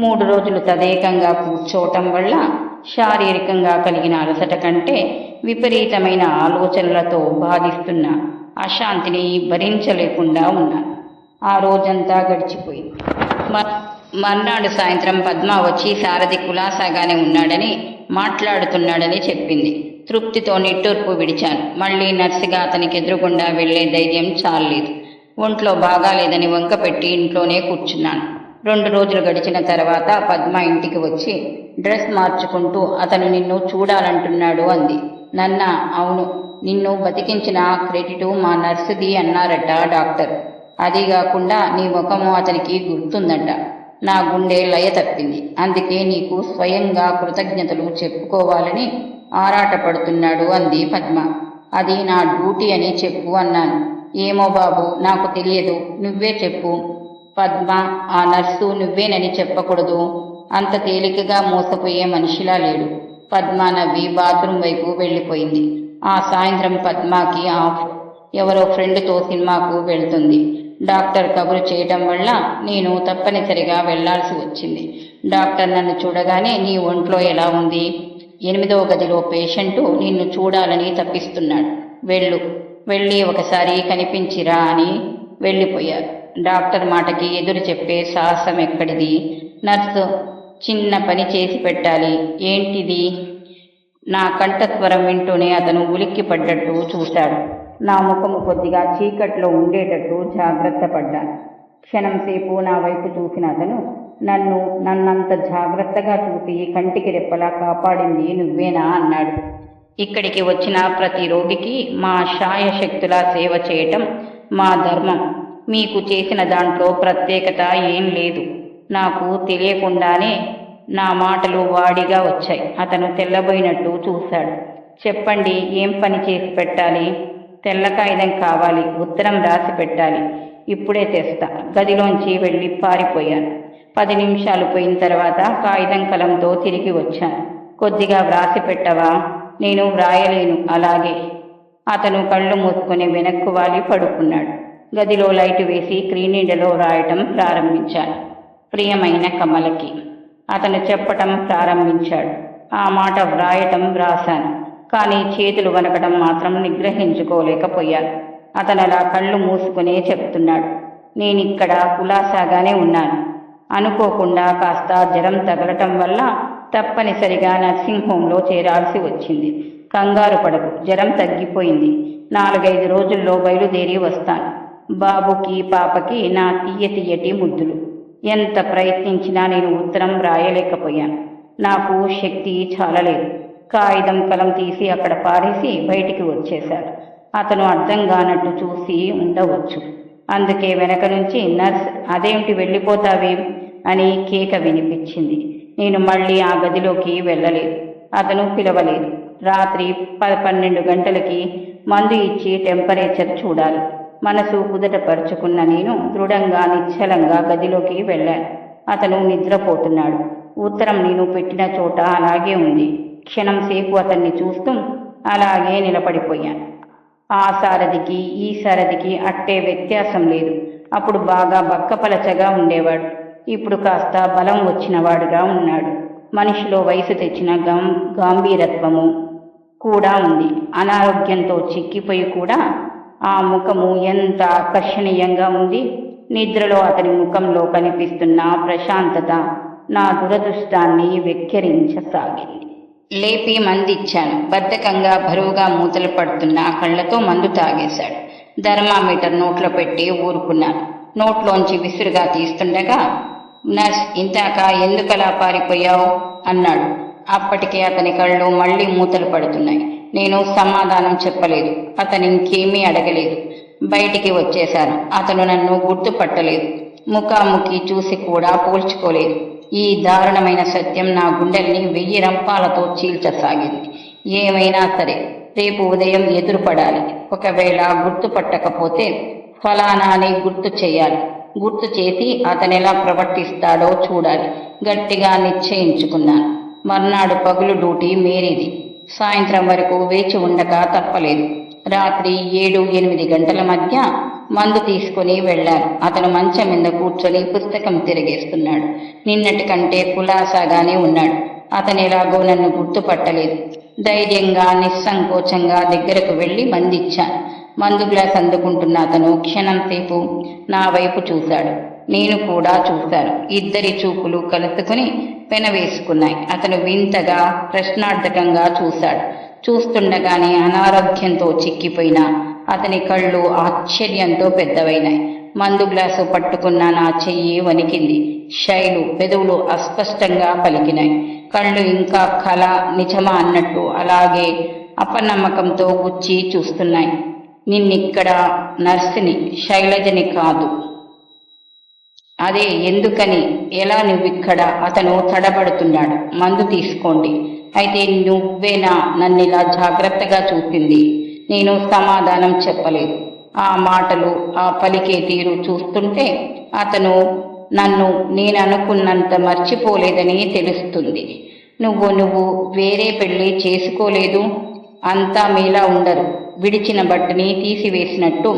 3 రోజులు తదేకంగా కూర్చోవటం వల్ల శారీరకంగా కలిగిన అలసట కంటే విపరీతమైన ఆలోచనలతో బాధిస్తున్న అశాంతిని భరించలేకుండా ఉన్నాను. ఆ రోజంతా గడిచిపోయింది. మర్నాడు సాయంత్రం పద్మ వచ్చి సారథి కులాసాగానే ఉన్నాడని, మాట్లాడుతున్నాడని చెప్పింది. తృప్తితో నిట్టూర్పు విడిచాను. మళ్ళీ నర్సుగా అతనికి ఎదురుగుండా వెళ్లే ధైర్యం చాలలేదు. ఒంట్లో బాగాలేదని వంకపెట్టి ఇంట్లోనే కూర్చున్నాను. 2 రోజులు గడిచిన తర్వాత పద్మ ఇంటికి వచ్చి డ్రెస్ మార్చుకుంటూ అతను నిన్ను చూడాలంటున్నాడు అంది. నన్నా? అవును. నిన్ను బతికించిన క్రెడిటు మా నర్సుది అన్నారట డాక్టర్. అదీగాకుండా నీ ముఖము అతనికి గుర్తుందట. నా గుండె లయ తప్పింది. అందుకే నీకు స్వయంగా కృతజ్ఞతలు చెప్పుకోవాలని ఆరాటపడుతున్నాడు అంది పద్మ. అది నా డ్యూటీ అని చెప్పు అన్నాను. ఏమో బాబు, నాకు తెలియదు. నువ్వే చెప్పు. పద్మ, ఆ నర్సు నువ్వేనని చెప్పకూడదు. అంత తేలికగా మోసపోయే మనిషిలా లేడు. పద్మ నవ్వి బాత్రూమ్ వైపు వెళ్ళిపోయింది. ఆ సాయంత్రం పద్మకి ఆఫ్. ఎవరో ఫ్రెండ్తో సినిమాకు వెళ్తుంది. డాక్టర్ కబురు చేయటం వల్ల నేను తప్పనిసరిగా వెళ్లాల్సి వచ్చింది. డాక్టర్ నన్ను చూడగానే నీ ఒంట్లో ఎలా ఉంది? 8వ గదిలో పేషెంటు నిన్ను చూడాలని తప్పిస్తున్నాడు. వెళ్ళి ఒకసారి కనిపించిరా అని వెళ్ళిపోయారు. డాక్టర్ మాటకి ఎదురు చెప్పే సాహసం ఎక్కడిది? నర్సు చిన్న పని చేసి పెట్టాలి. ఏంటిది? నా కంఠస్వరం వింటూనే అతను ఉలిక్కి పడ్డట్టు చూశాడు. నా ముఖము కొద్దిగా చీకట్లో ఉండేటట్టు జాగ్రత్త పడ్డాను. క్షణం సేపు నా వైపు చూసిన అతను నన్నంత జాగ్రత్తగా చూసి కంటికి రెప్పలా కాపాడింది నువ్వేనా అన్నాడు. ఇక్కడికి వచ్చిన ప్రతి రోగికి మా శాయశక్తులా సేవ చేయటం మా ధర్మం. మీకు చేసిన దాంట్లో ప్రత్యేకత ఏం లేదు. నాకు తెలియకుండానే నా మాటలు వాడిగా వచ్చాయి. అతను తెల్లబోయినట్టు చూశాడు. చెప్పండి, ఏం పని చేసి పెట్టాలి? తెల్ల కాగితం కావాలి, ఉత్తరం రాసి పెట్టాలి. ఇప్పుడే తెస్తా. గదిలోంచి వెళ్ళి పారిపోయాను. 10 నిమిషాలు పోయిన తర్వాత కాగితం కలంతో తిరిగి వచ్చాను. కొద్దిగా వ్రాసి పెట్టవా? నేను వ్రాయలేను. అలాగే. అతను కళ్ళు మూసుకొని వెనక్కు వాలి పడుకున్నాడు. గదిలో లైటు వేసి క్రీనీడలో రాయటం ప్రారంభించాను. ప్రియమైన కమలకి అతను చెప్పటం ప్రారంభించాడు. ఆ మాట వ్రాశాను. కానీ చేతులు వనకడం మాత్రం నిగ్రహించుకోలేకపోయాను. అతను అలా కళ్ళు మూసుకునే చెప్తున్నాడు. నేనిక్కడ కులాసాగానే ఉన్నాను. అనుకోకుండా కాస్త జ్వరం తగలటం వల్ల తప్పనిసరిగా నర్సింగ్ హోంలో చేరాల్సి వచ్చింది. కంగారు పడకు, జ్వరం తగ్గిపోయింది. 4-5 రోజుల్లో బయలుదేరి వస్తాను. బాబుకి పాపకి నా తీయటి ముద్దులు. ఎంత ప్రయత్నించినా నేను ఉత్తరం రాయలేకపోయాను. నాకు శక్తి చాలలేదు. కాగితం కలం తీసి అక్కడ పారేసి బయటికి వచ్చేశాడు. అతను అర్థం కానట్టు చూసి ఉండవచ్చు. అందుకే వెనక నుంచి నర్స్ అదేమిటి వెళ్ళిపోతావేం అని కేక వినిపించింది. నేను మళ్ళీ ఆ గదిలోకి వెళ్ళలేదు. అతను పిలవలేదు. రాత్రి 12 గంటలకి మందు ఇచ్చి టెంపరేచర్ చూడాలి. మనసు కుదుటపరుచుకున్న నేను దృఢంగా నిశ్చలంగా గదిలోకి వెళ్ళాను. అతను నిద్రపోతున్నాడు. ఉత్తరం నేను పెట్టిన చోట అలాగే ఉంది. క్షణం సేపు అతన్ని చూస్తూ అలాగే నిలబడిపోయాను. ఆ సారథికి ఈ సారథికి అట్టే వ్యత్యాసం లేదు. అప్పుడు బాగా బక్కపలచగా ఉండేవాడు. ఇప్పుడు కాస్త బలం వచ్చినవాడుగా ఉన్నాడు. మనిషిలో వయసు తెచ్చిన గాంభీరత్వము కూడా ఉంది. అనారోగ్యంతో చిక్కిపోయి కూడా ఆ ముఖము ఎంత ఆకర్షణీయంగా ఉంది. నిద్రలో అతని ముఖంలో కనిపిస్తున్న ప్రశాంతత నా దురదృష్టాన్ని వెక్కిరించసాగింది. లేపి మందిచ్చాను. బద్ధకంగా బరువుగా మూతలు పడుతున్న కళ్ళతో మందు తాగేశాడు. థర్మామీటర్ నోట్లో పెట్టి ఊరుకున్నాను. నోట్లోంచి విసురుగా తీస్తుండగా, నర్స్ ఇంతాక ఎందుకలా పారిపోయావు అన్నాడు. అప్పటికే అతని కళ్ళు మళ్ళీ మూతలు పడుతున్నాయి. నేను సమాధానం చెప్పలేదు. అతను ఇంకేమీ అడగలేదు. బయటికి వచ్చేశాను. అతను నన్ను గుర్తుపట్టలేదు. ముఖాముఖి చూసి కూడా పోల్చుకోలేదు. ఈ దారుణమైన సత్యం నా గుండెల్ని 1000 రంపాలతో చీల్చసాగింది. ఏమైనా సరే రేపు ఉదయం ఎదురుపడాలి. ఒకవేళ గుర్తుపట్టకపోతే ఫలానా అని గుర్తు చేయాలి. గుర్తు చేసి అతనెలా ప్రవర్తిస్తాడో చూడాలి. గట్టిగా నిశ్చయించుకున్నాను. మర్నాడు పగులు డ్యూటీ మేరీది. సాయంత్రం వరకు వేచి ఉండక తప్పలేదు. రాత్రి 7-8 గంటల మధ్య మందు తీసుకుని వెళ్ళాను. అతను మంచం మీద కూర్చొని పుస్తకం తిరిగేస్తున్నాడు. నిన్నటి కంటే కులాసాగానే ఉన్నాడు. అతను ఎలాగో నన్ను గుర్తుపట్టలేదు. ధైర్యంగా నిస్సంకోచంగా దగ్గరకు వెళ్ళి మందిచ్చాను. మందు గ్లాస్ అందుకుంటున్న అతను క్షణం సేపు నా వైపు చూశాడు. నేను కూడా చూశాను. ఇద్దరి చూపులు కలుసుకుని పెనవేసుకున్నాయి. అతను వింతగా ప్రశ్నార్థకంగా చూశాడు. చూస్తుండగానే అనారోగ్యంతో చిక్కిపోయిన అతని కళ్ళు ఆశ్చర్యంతో పెద్దవైనాయి. మందు గ్లాసు పట్టుకున్న నా చెయ్యి వణికింది. శైలు పెదవులు అస్పష్టంగా పలికినాయి. కళ్ళు ఇంకా కళ నిజమా అన్నట్టు అలాగే అపనమ్మకంతో గుచ్చి చూస్తున్నాయి. నిన్నిక్కడ నర్సుని, శైలజని కాదు. అదే ఎందుకని, ఎలా నువ్విక్కడ? అతను తడబడుతున్నాడు. మందు తీసుకోండి. అయితే నువ్వేనా నన్నిలా జాగ్రత్తగా చూసింది? నేను సమాధానం చెప్పలేదు. ఆ మాటలు, ఆ పలికే తీరు చూస్తుంటే అతను నన్ను నేననుకున్నంత మర్చిపోలేదని తెలుస్తుంది. నువ్వు వేరే పెళ్లి చేసుకోలేదు. అంతా మీలా ఉండరు. విడిచిన బట్టని తీసివేసినట్టు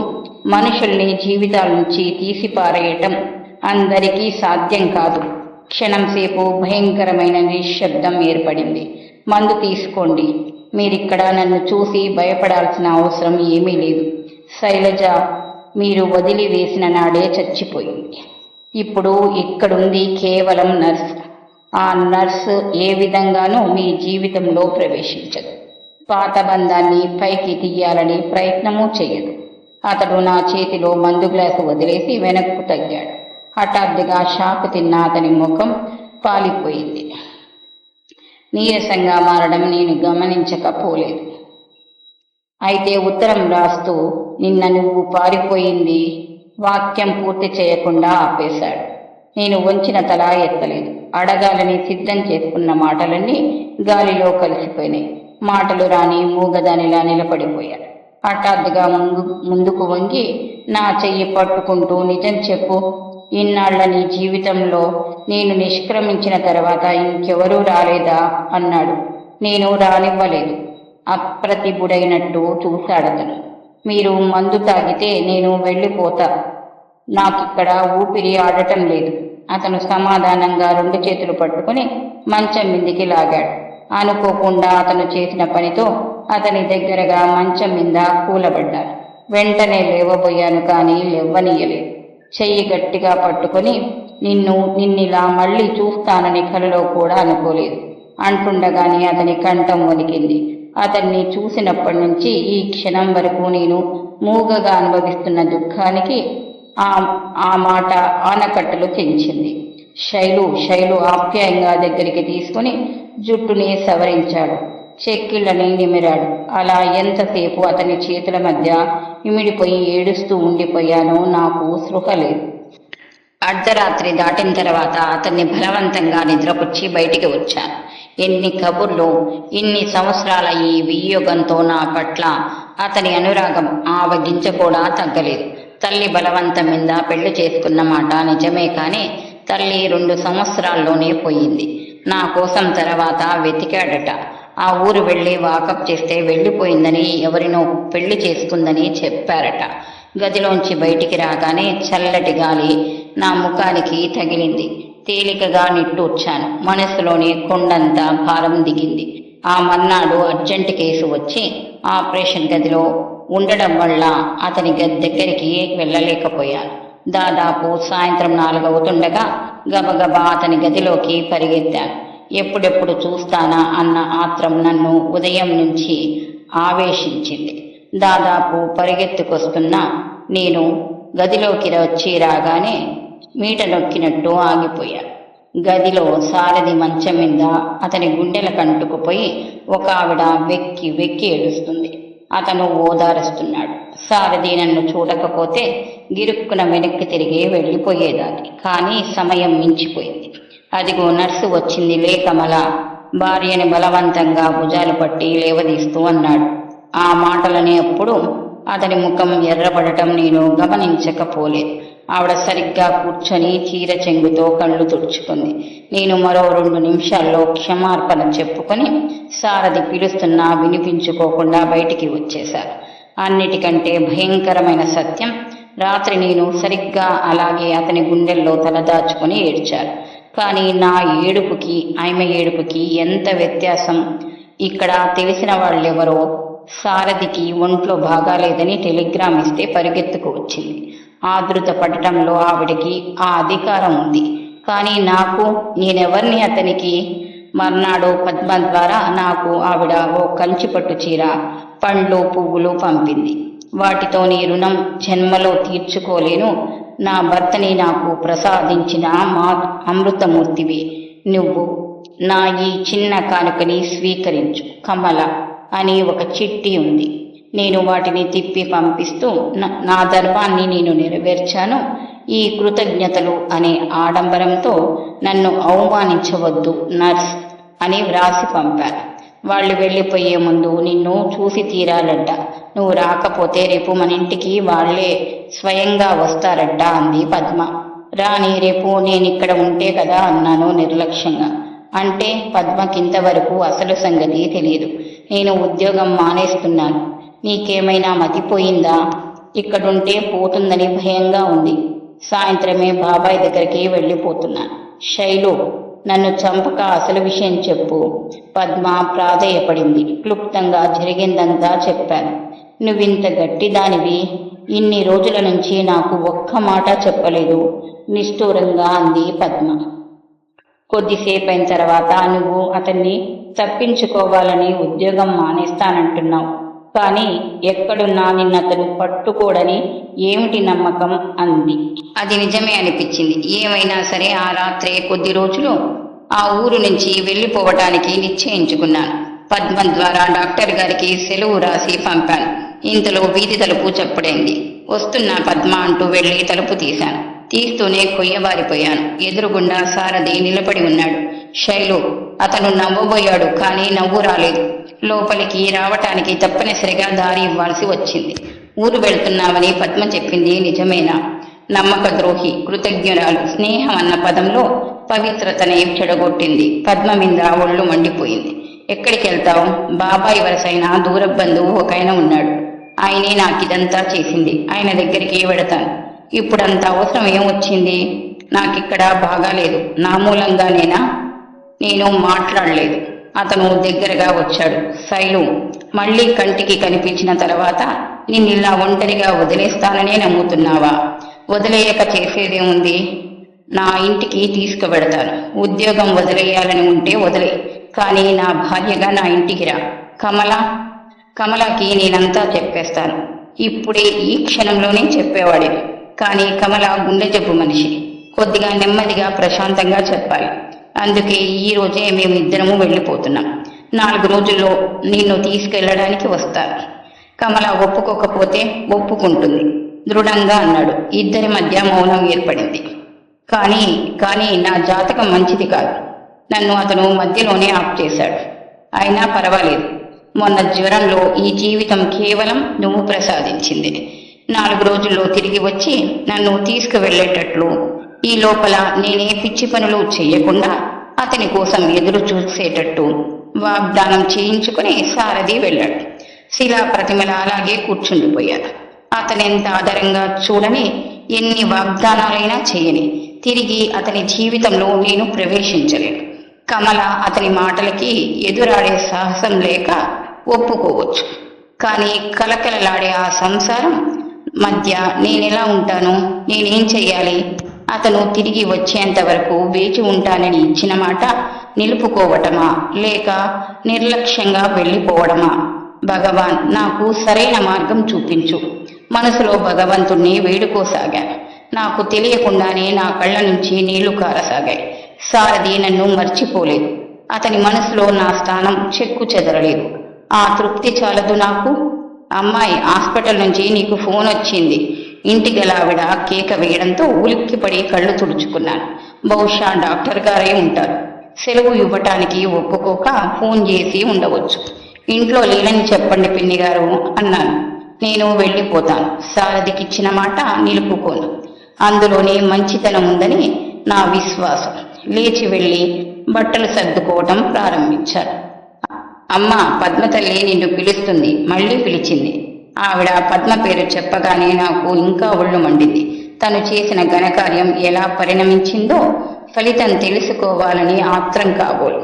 మనుషుల్ని జీవితాల నుంచి తీసిపారేయటం అందరికీ సాధ్యం కాదు. క్షణం సేపు భయంకరమైన నిశ్శబ్దం ఏర్పడింది. మందు తీసుకోండి. మీరిక్కడ నన్ను చూసి భయపడాల్సిన అవసరం ఏమీ లేదు. శైలజ మీరు వదిలివేసిన నాడే చచ్చిపోయింది. ఇప్పుడు ఇక్కడుంది కేవలం నర్స్. ఆ నర్సు ఏ విధంగానూ మీ జీవితంలో ప్రవేశించదు. పాత బంధాన్ని పైకి తీయాలని ప్రయత్నమూ చెయ్యదు. అతడు నా చేతిలో మందు గ్లాసు వదిలేసి వెనక్కు తగ్గాడు. హఠాత్తుగా షాకు తిన్న అతని ముఖం పాలిపోయింది. నీరసంగా మారడం నేను గమనించకపోలేదు. అయితే ఉత్తరం రాస్తూ నిన్న నువ్వు పారిపోయింది వాక్యం పూర్తి చేయకుండా ఆపేశాడు. నేను వంచిన తల ఎత్తలేదు. అడగాలని సిద్ధం చేసుకున్న మాటలన్నీ గాలిలో కలిసిపోయినాయి. మాటలు రాని మూగదానిలా నిలబడిపోయాడు. హఠాత్తుగా ముందుకు వంగి నా చెయ్యి పట్టుకుంటూ నిజం చెప్పు. ఇన్నాళ్ల నీ జీవితంలో నేను నిష్క్రమించిన తర్వాత ఇంకెవరూ రాలేదా అన్నాడు. నేను రానివ్వలేదు. అప్రతిభుడైనట్టు చూశాడతను. మీరు మందు తాగితే నేను వెళ్ళిపోతా. నాకిక్కడ ఊపిరి ఆడటం లేదు. అతను సమాధానంగా 2 చేతులు పట్టుకుని మంచం మీదికి లాగాడు. అనుకోకుండా అతను చేసిన పనితో అతని దగ్గరగా మంచం మీద కూలబడ్డాను. వెంటనే లేవబోయాను, కానీ లేవనీయలేదు. చెయ్యి గట్టిగా పట్టుకుని నిన్నిలా మళ్ళీ చూస్తానని కలలో కూడా అనుకోలేదు అంటుండగానే అతని కంఠం వణికింది. అతన్ని చూసినప్పటి నుంచి ఈ క్షణం వరకు నేను మూగగా అనుభవిస్తున్న దుఃఖానికి ఆ మాట ఆనకట్టలు తెంచింది. శైలు ఆప్యాయంగా దగ్గరికి తీసుకుని జుట్టుని సవరించాడు. చెక్కిళ్ళని నిమిరాడు. అలా ఎంతసేపు అతని చేతుల మధ్య ఇమిడిపోయి ఏడుస్తూ ఉండిపోయానో నాకు స్పృహ లేదు. అర్ధరాత్రి దాటిన తర్వాత అతన్ని బలవంతంగా నిద్రపుచ్చి బయటికి వచ్చాను. ఎన్ని కబుర్లు, ఇన్ని సంవత్సరాల ఈ వియోగంతో నా పట్ల అతని అనురాగం ఆవగించ కూడా తగ్గలేదు. తల్లి బలవంతం మీద పెళ్లి చేసుకున్న మాట నిజమే, కానీ తల్లి 2 సంవత్సరాల్లోనే పోయింది. నా కోసం తర్వాత వెతికాడట. ఆ ఊరు వెళ్ళి వాకప్ చేస్తే వెళ్ళిపోయిందని, ఎవరినో పెళ్లి చేసుకుందని చెప్పారట. గదిలోంచి బయటికి రాగానే చల్లటి గాలి నా ముఖానికి తగిలింది. తేలికగా నిట్టూర్చాను. మనసులోని కొండంత భారం దిగింది. ఆ మర్నాడు అర్జెంటు కేసు వచ్చి ఆపరేషన్ గదిలో ఉండడం వల్ల అతని దగ్గరికి వెళ్ళలేకపోయాను. దాదాపు సాయంత్రం 4 అవుతుండగా గబగబా అతని గదిలోకి పరిగెత్తాను. ఎప్పుడెప్పుడు చూస్తానా అన్న ఆత్రం నన్ను ఉదయం నుంచి ఆవేశించింది. దాదాపు పరిగెత్తుకొస్తున్న నేను గదిలోకి వచ్చి రాగానే మీట నొక్కినట్టు ఆగిపోయాను. గదిలో సారథి మంచం మీద అతని గుండెల కంటుకుపోయి ఒక ఆవిడ వెక్కి వెక్కి ఏడుస్తుంది. అతను ఓదారుస్తున్నాడు. సారథి నన్ను చూడకపోతే గిరుక్కున వెనక్కి తిరిగి వెళ్ళిపోయేదాన్ని. కానీ సమయం మించిపోయింది. అదిగో నర్సు వచ్చింది. కమల భార్యని బలవంతంగా భుజాలు పట్టి లేవదీస్తూ అన్నాడు. ఆ మాటలని అప్పుడు అతని ముఖం ఎర్రబడటం నేను గమనించకపోలేదు. ఆవిడ సరిగ్గా కూర్చొని చీర చెంగుతో కళ్ళు తుడుచుకుంది. నేను మరో 2 నిమిషాల్లో క్షమార్పణ చెప్పుకొని సారథి పిలుస్తున్నా వినిపించుకోకుండా బయటికి వచ్చేశారు. అన్నిటికంటే భయంకరమైన సత్యం, రాత్రి నేను సరిగ్గా అలాగే అతని గుండెల్లో తలదాచుకొని ఏడ్చాను. కానీ నా ఏడుపుకి ఆమె ఏడుపుకి ఎంత వ్యత్యాసం! ఇక్కడ తెలిసిన వాళ్ళెవరో సారథికి ఒంట్లో బాగాలేదని టెలిగ్రామ్ ఇస్తే పరిగెత్తుకు వచ్చింది. ఆదృత పడటంలో ఆవిడకి ఆ అధికారం ఉంది. కానీ నాకు, నేనెవర్ని అతనికి? మర్నాడు పద్మ ద్వారా నాకు ఆవిడ ఓ కంచిపట్టు చీర, పండ్లు, పువ్వులు పంపింది. వాటితో నీ రుణం జన్మలో తీర్చుకోలేను. నా భర్తని నాకు ప్రసాదించిన మా అమృతమూర్తివి నువ్వు. నా ఈ చిన్న కానుకని స్వీకరించు కమల అని ఒక చిట్టి ఉంది. నేను వాటిని తిప్పి పంపిస్తూ నా ధర్మాన్ని నేను నెరవేర్చాను. ఈ కృతజ్ఞతలు అనే ఆడంబరంతో నన్ను అవమానించవద్దు నర్స్ అని వ్రాసి పంపాను. వాళ్ళు వెళ్ళిపోయే ముందు నిన్ను చూసి తీరాలడ్డ. నువ్వు రాకపోతే రేపు మన ఇంటికి వాళ్లే స్వయంగా వస్తారడ్డా అంది పద్మ. రాని, రేపు నేనిక్కడ ఉంటే కదా అన్నాను నిర్లక్ష్యంగా. అంటే పద్మకింతవరకు అసలు సంగతి తెలియదు. నేను ఉద్యోగం మానేస్తున్నాను. నీకేమైనా మతిపోయిందా? ఇక్కడుంటే పోతుందని భయంగా ఉంది. సాయంత్రమే బాబాయ్ దగ్గరికి వెళ్ళిపోతున్నాను. శైలు, నన్ను చంపక అసలు విషయం చెప్పు. పద్మ ప్రాధేయపడింది. క్లుప్తంగా జరిగిందంతా చెప్పాను. నువ్వింత గట్టిదానివి ఇన్ని రోజుల నుంచి నాకు ఒక్క మాట చెప్పలేదు, నిష్ఠూరంగా అంది పద్మ. కొద్దిసేపైన తర్వాత నువ్వు అతన్ని తప్పించుకోవాలని ఉద్యోగం మానేస్తానంటున్నావు. కానీ ఎక్కడున్నా నిన్నతను పట్టుకోడని ఏమిటి నమ్మకం అంది. అది నిజమే అనిపించింది. ఏమైనా సరే ఆ రాత్రే కొద్ది రోజులు ఆ ఊరు నుంచి వెళ్ళిపోవటానికి నిశ్చయించుకున్నాను. పద్మ ద్వారా డాక్టర్ గారికి సెలవు రాసి పంపాను. ఇంతలో వీధి తలుపు చప్పుడైంది. వస్తున్నా పద్మ అంటూ వెళ్ళి తలుపు తీశాను. తీస్తూనే కొయ్యబారిపోయాను. ఎదురుగుండా సారథి నిలబడి ఉన్నాడు. శైలు, అతను నవ్వబోయాడు, కానీ నవ్వు రాలేదు. లోపలికి రావటానికి తప్పనిసరిగా దారి ఇవ్వాల్సి వచ్చింది. ఊరు వెళ్తున్నామని పద్మ చెప్పింది నిజమేనా? నమ్మక ద్రోహి, కృతజ్ఞురాలు, స్నేహం అన్న పదంలో పవిత్రతనే చెడగొట్టింది. పద్మ మీద ఒళ్ళు మండిపోయింది. ఎక్కడికి వెళ్తావు? బాబాయ్ వరసైన దూర బంధువు ఒక ఆయన ఉన్నాడు. ఆయనే నాకిదంతా చేసింది. ఆయన దగ్గరికి వెడతాను. ఇప్పుడంత అవసరం ఏమొచ్చింది? నాకిక్కడ బాగాలేదు. నా మూలంగానేనా? నేను మాట్లాడలేదు. అతను దగ్గరగా వచ్చాడు. శైలు, మళ్ళీ కంటికి కనిపించిన తర్వాత నిన్నిలా ఒంటరిగా వదిలేస్తాననే నమ్ముతున్నావా? వదిలేయక చేసేదేముంది? నా ఇంటికి తీసుకువెడతాను. ఉద్యోగం వదిలేయాలని ఉంటే వదిలే, కానీ నా భార్యగా నా ఇంటికి రా. కమలకి నేనంతా చెప్పేస్తాను. ఇప్పుడే ఈ క్షణంలోనే చెప్పేవాడిని. కానీ కమల గుండె జబ్బు మనిషి. కొద్దిగా నెమ్మదిగా ప్రశాంతంగా చెప్పాలి. అందుకే ఈ రోజే మేమిద్దరము వెళ్ళిపోతున్నాం. 4 రోజుల్లో నిన్ను తీసుకెళ్లడానికి వస్తాను. కమల ఒప్పుకోకపోతే ఒప్పుకుంటుంది దృఢంగా అన్నాడు. ఇద్దరి మధ్య మౌనం ఏర్పడింది. కానీ నా జాతకం మంచిది కాదు. నన్ను అతను మధ్యలోనే ఆఫ్ చేశాడు. అయినా పర్వాలేదు. మొన్న జ్వరంలో ఈ జీవితం కేవలం నువ్వు ప్రసాదించింది. 4 రోజుల్లో తిరిగి వచ్చి నన్ను తీసుకువెళ్లేటట్లు, ఈ లోపల నేనే పిచ్చి పనులు చెయ్యకుండా అతని కోసం ఎదురు చూసేటట్టు వాగ్దానం చేయించుకుని సారథి వెళ్ళాడు. శిలా ప్రతిమల అలాగే కూర్చుండిపోయాడు. అతనెంత ఆదరంగా చూడని, ఎన్ని వాగ్దానాలైనా చేయని, తిరిగి అతని జీవితంలో నేను ప్రవేశించలేను. కమల అతని మాటలకి ఎదురాడే సాహసం లేక ఒప్పుకోవచ్చు. కానీ కలకలలాడే ఆ సంసారం మధ్య నేనెలా ఉంటాను? నేనేం చెయ్యాలి? అతను తిరిగి వచ్చేంత వరకు వేచి ఉంటానని ఇచ్చిన మాట నిలుపుకోవటమా, లేక నిర్లక్ష్యంగా వెళ్ళిపోవడమా? భగవాన్, నాకు సరైన మార్గం చూపించు. మనసులో భగవంతుణ్ణి వేడుకోసాగాను. నాకు తెలియకుండానే నా కళ్ళ నుంచి నీళ్లు కారసాగాయి. సారథి నన్ను మర్చిపోలేదు. అతని మనసులో నా స్థానం చెక్కు చెదరలేదు. ఆ తృప్తి చాలదు నాకు. అమ్మాయి, హాస్పిటల్ నుంచి నీకు ఫోన్ వచ్చింది. ఇంటి గలావిడ కేక వేయడంతో ఉలిక్కిపడి కళ్ళు తుడుచుకున్నాను. బహుశా డాక్టర్ గారే ఉంటారు. సెలవు ఇవ్వటానికి ఒప్పుకోక ఫోన్ చేసి ఉండవచ్చు. ఇంట్లో లేనని చెప్పండి పిన్ని గారు అన్నాను. నేను వెళ్ళిపోతాను. సారథికిచ్చిన మాట నిలుపుకోను. అందులోనే మంచితనం ఉందని నా విశ్వాసం. లేచి వెళ్ళి బట్టలు సర్దుకోవటం ప్రారంభించాను. అమ్మ, పద్మతల్లి నిన్ను పిలుస్తుంది. మళ్ళీ పిలిచింది. ఆవిడ పద్మ పేరు చెప్పగానే నాకు ఇంకా ఒళ్ళు మండింది. తను చేసిన ఘనకార్యం ఎలా పరిణమించిందో ఫలితం తెలుసుకోవాలని ఆత్రం కాబోలు.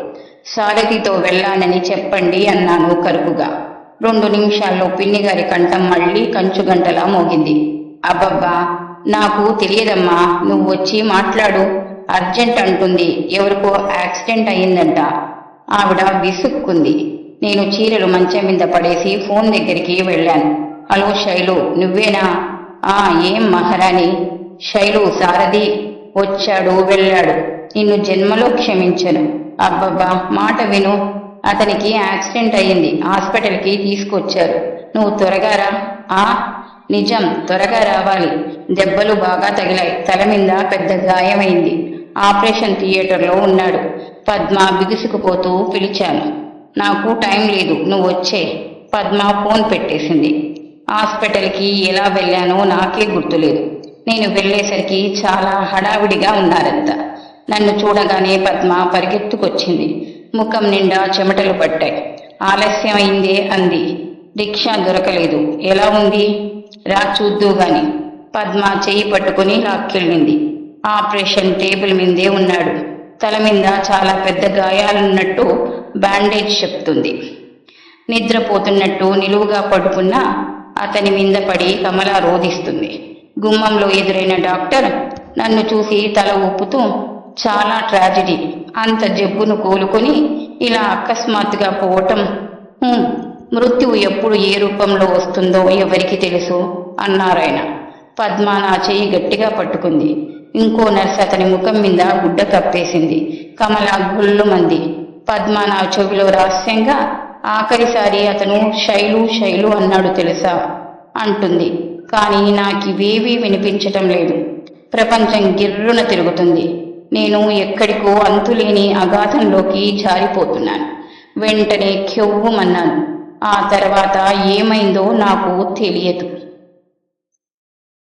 సారథితో వెళ్ళానని చెప్పండి అన్నాను కరుకుగా. 2 నిమిషాల్లో పిన్నిగారి కంఠం మళ్ళీ కంచుగంటలా మోగింది. అబ్బబ్బా, నాకు తెలియదమ్మా, నువ్వు వచ్చి మాట్లాడు. అర్జెంట్ అంటుంది. ఎవరికో యాక్సిడెంట్ అయిందంట. ఆవిడ విసుక్కుంది. నేను చీరలు మంచం మీద పడేసి ఫోన్ దగ్గరికి వెళ్ళాను. హలో శైలు, నువ్వేనా? ఏం మహారాణి? శైలు, సారథి వచ్చాడు వెళ్ళాడు. నిన్ను జన్మలో క్షమించను. అబ్బబ్బా, మాట విను. అతనికి యాక్సిడెంట్ అయ్యింది. హాస్పిటల్కి తీసుకొచ్చారు. నువ్వు త్వరగా రా. నిజం, త్వరగా రావాలి. దెబ్బలు బాగా తగిలాయి. తల మీద పెద్ద గాయమైంది. ఆపరేషన్ థియేటర్లో ఉన్నాడు. పద్మ బిగుసుకుపోతూ పిలిచాను. నాకు టైం లేదు, నువ్వు వచ్చే. పద్మ ఫోన్ పెట్టేసింది. హాస్పిటల్కి ఎలా వెళ్ళానో నాకే గుర్తులేదు. నేను వెళ్ళేసరికి చాలా హడావిడిగా ఉన్నారంతా. నన్ను చూడగానే పద్మ పరిగెత్తుకొచ్చింది. ముఖం నిండా చెమటలు పట్టాయి. ఆలస్యమైందే అంది. రిక్షా దొరకలేదు. ఎలా ఉంది? రా చూద్దు గాని. పద్మ చెయ్యి పట్టుకుని లాక్కెళ్ళింది. ఆపరేషన్ టేబుల్ మీదే ఉన్నాడు. తల మీద చాలా పెద్ద గాయాలున్నట్టు బ్యాండేజ్ చెప్తుంది. నిద్రపోతున్నట్టు నిలువుగా పడుకున్న అతని మీద పడి కమల రోధిస్తుంది. గుమ్మంలో ఎదురైన డాక్టర్ నన్ను చూసి తల ఊపుతూ, చాలా ట్రాజెడీ. అంత జబ్బును కోలుకొని ఇలా అకస్మాత్తుగా పోవటం. మృత్యువు ఎప్పుడు ఏ రూపంలో వస్తుందో ఎవరికి తెలుసు అన్నారాయన. పద్మ నా చెయ్యి గట్టిగా పట్టుకుంది. ఇంకో నర్స్ అతని ముఖం మీద గుడ్డ కప్పేసింది. కమల గుళ్ళుమంది. పద్మ నా చెవిలో రహస్యంగా, ఆఖరిసారి అతను శైలు అన్నాడు తెలుసా అంటుంది. కానీ నాకివేవీ వినిపించటం లేదు. ప్రపంచం గిర్రున తిరుగుతుంది. నేను ఎక్కడికో అంతులేని అగాధంలోకి జారిపోతున్నాను. వెంటనే కెవ్వుమన్నాను. ఆ తర్వాత ఏమైందో నాకు తెలియదు.